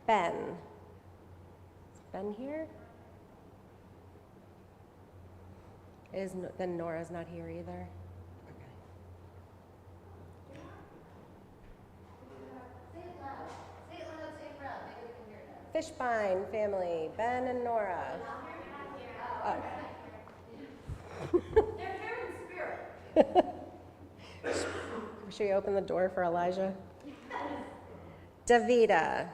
Ben. Is Ben here? Then Nora's not here either. Fishbein family, Ben and Nora. Oh. They're here in spirit. Should we open the door for Elijah? Davida.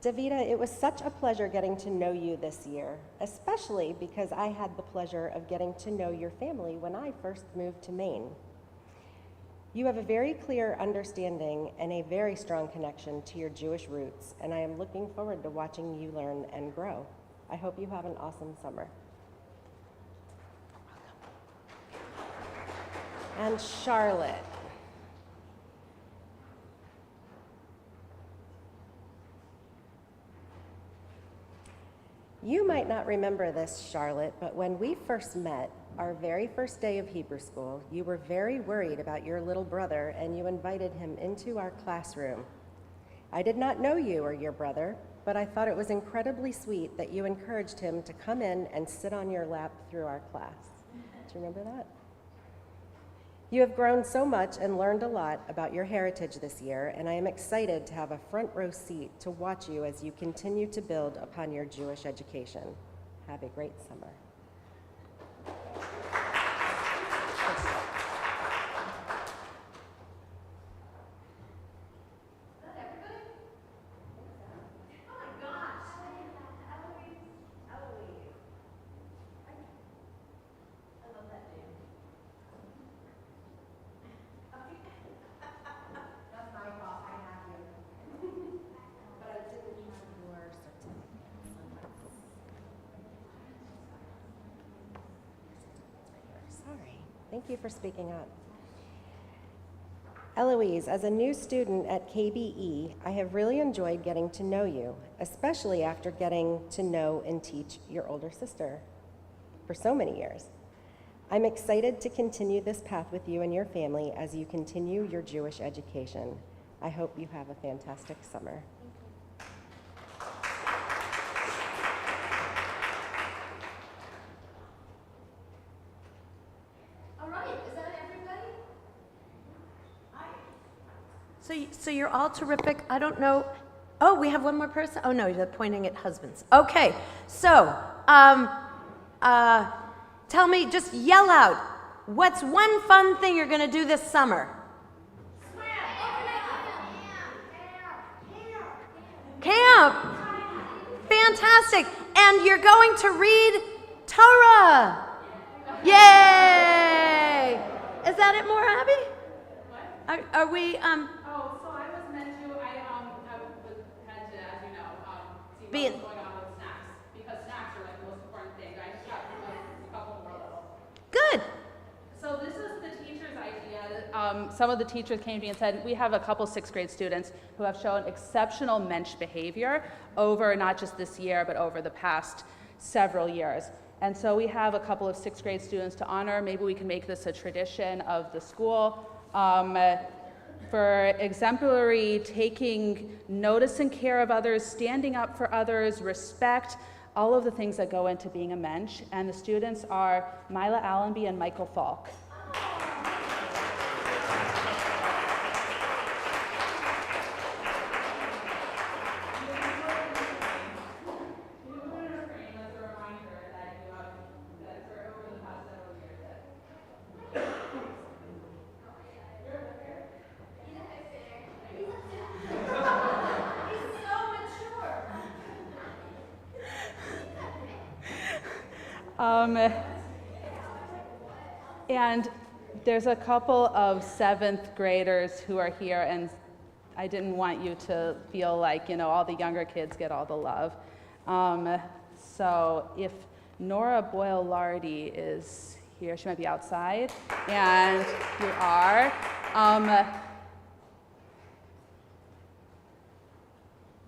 Davida, it was such a pleasure getting to know you this year, especially because I had the pleasure of getting to know your family when I first moved to Maine. You have a very clear understanding and a very strong connection to your Jewish roots, and I am looking forward to watching you learn and grow. I hope you have an awesome summer. And Charlotte. You might not remember this, Charlotte, but when we first met, our very first day of Hebrew school, you were very worried about your little brother and you invited him into our classroom. I did not know you or your brother, but I thought it was incredibly sweet that you encouraged him to come in and sit on your lap through our class. Do you remember that? You have grown so much and learned a lot about your heritage this year, and I am excited to have a front row seat to watch you as you continue to build upon your Jewish education. Have a great summer. Thank you for speaking up. Eloise, as a new student at KBE, I have really enjoyed getting to know you, especially after getting to know and teach your older sister for so many years. I'm excited to continue this path with you and your family as you continue your Jewish education. I hope you have a fantastic summer. So you're all terrific. I don't know. Oh, we have one more person? Oh, no, you're pointing at husbands. Okay, so tell me, just yell out, what's one fun thing you're going to do this summer? Camp. Fantastic. And you're going to read Torah. Yay. Is that it, more Abby? Are we, Oh, so I was meant to, I had to, as you know, see what was going on with snacks, because snacks are like the most important thing. I just got a couple more little. Good. So this is the teacher's idea. Some of the teachers came to me and said, we have a couple sixth grade students who have shown exceptional mensch behavior over not just this year, but over the past several years. And so we have a couple of sixth grade students to honor. Maybe we can make this a tradition of the school. For exemplary taking notice and care of others, standing up for others, respect, all of the things that go into being a mensch. And the students are Mila Allenby and Michael Falk. And there's a couple of seventh graders who are here, and I didn't want you to feel like, you know, all the younger kids get all the love. So if Nora Boyle-Lardy is here, she might be outside, and you are.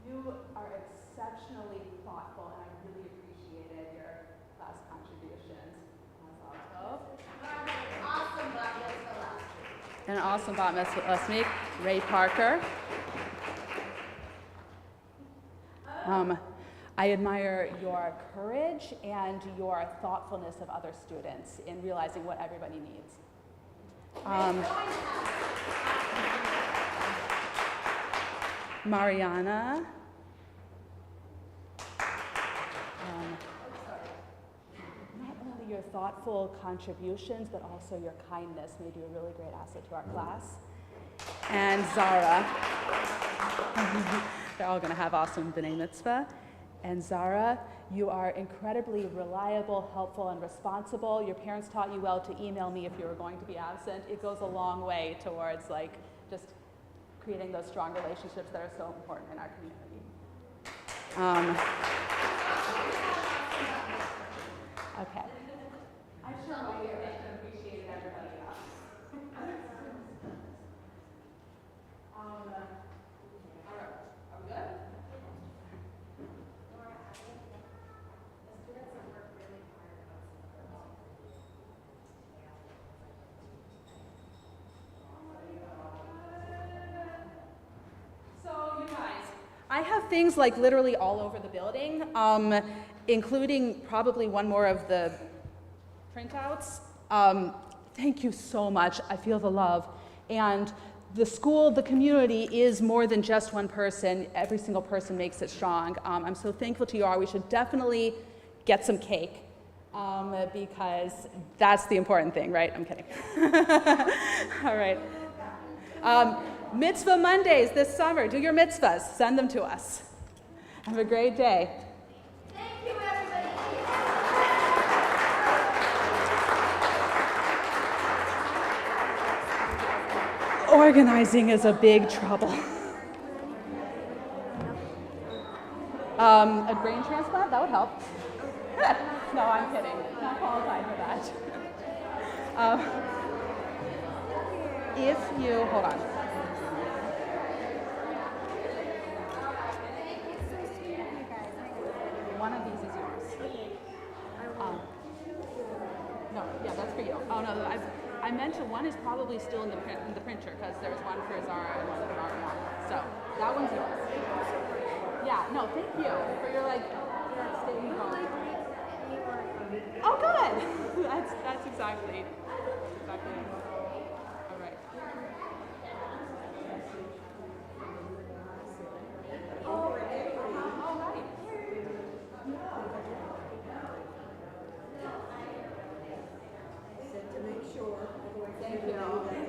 You And also bat mitzvah, let's make Ray Parker. I admire your courage and your thoughtfulness of other students in realizing what everybody needs. Mariana. Not only your thoughtful contributions, but also your kindness made you a really great asset to our class. And Zara. They're all going to have awesome B'nai Mitzvah. And Zara, you are incredibly reliable, helpful, and responsible. Your parents taught you well to email me if you were going to be absent. It goes a long way towards just creating those strong relationships that are so important in our community. Okay. I sure hope you appreciated everybody else. All right, are we good? I have things like literally all over the building, including probably one more of the printouts. Thank you so much. I feel the love. And the school, the community is more than just one person. Every single person makes it strong. I'm so thankful to you all. We should definitely get some cake because that's the important thing, right? I'm kidding. All right. Mitzvah Mondays this summer. Do your mitzvahs. Send them to us. Have a great day. Thank you, everybody. Organizing is a big trouble. A brain transplant? That would help. No, I'm kidding. Not qualified for that. If you, hold on. One of these is yours. No, yeah, that's for you. Oh no, I meant to. One is probably still in the printer because there's one for Zara and one for Mariana. So that one's yours. Yeah, no, thank you for your staying home. Oh, good. That's exactly it. All right. All right. To make sure. Thank you.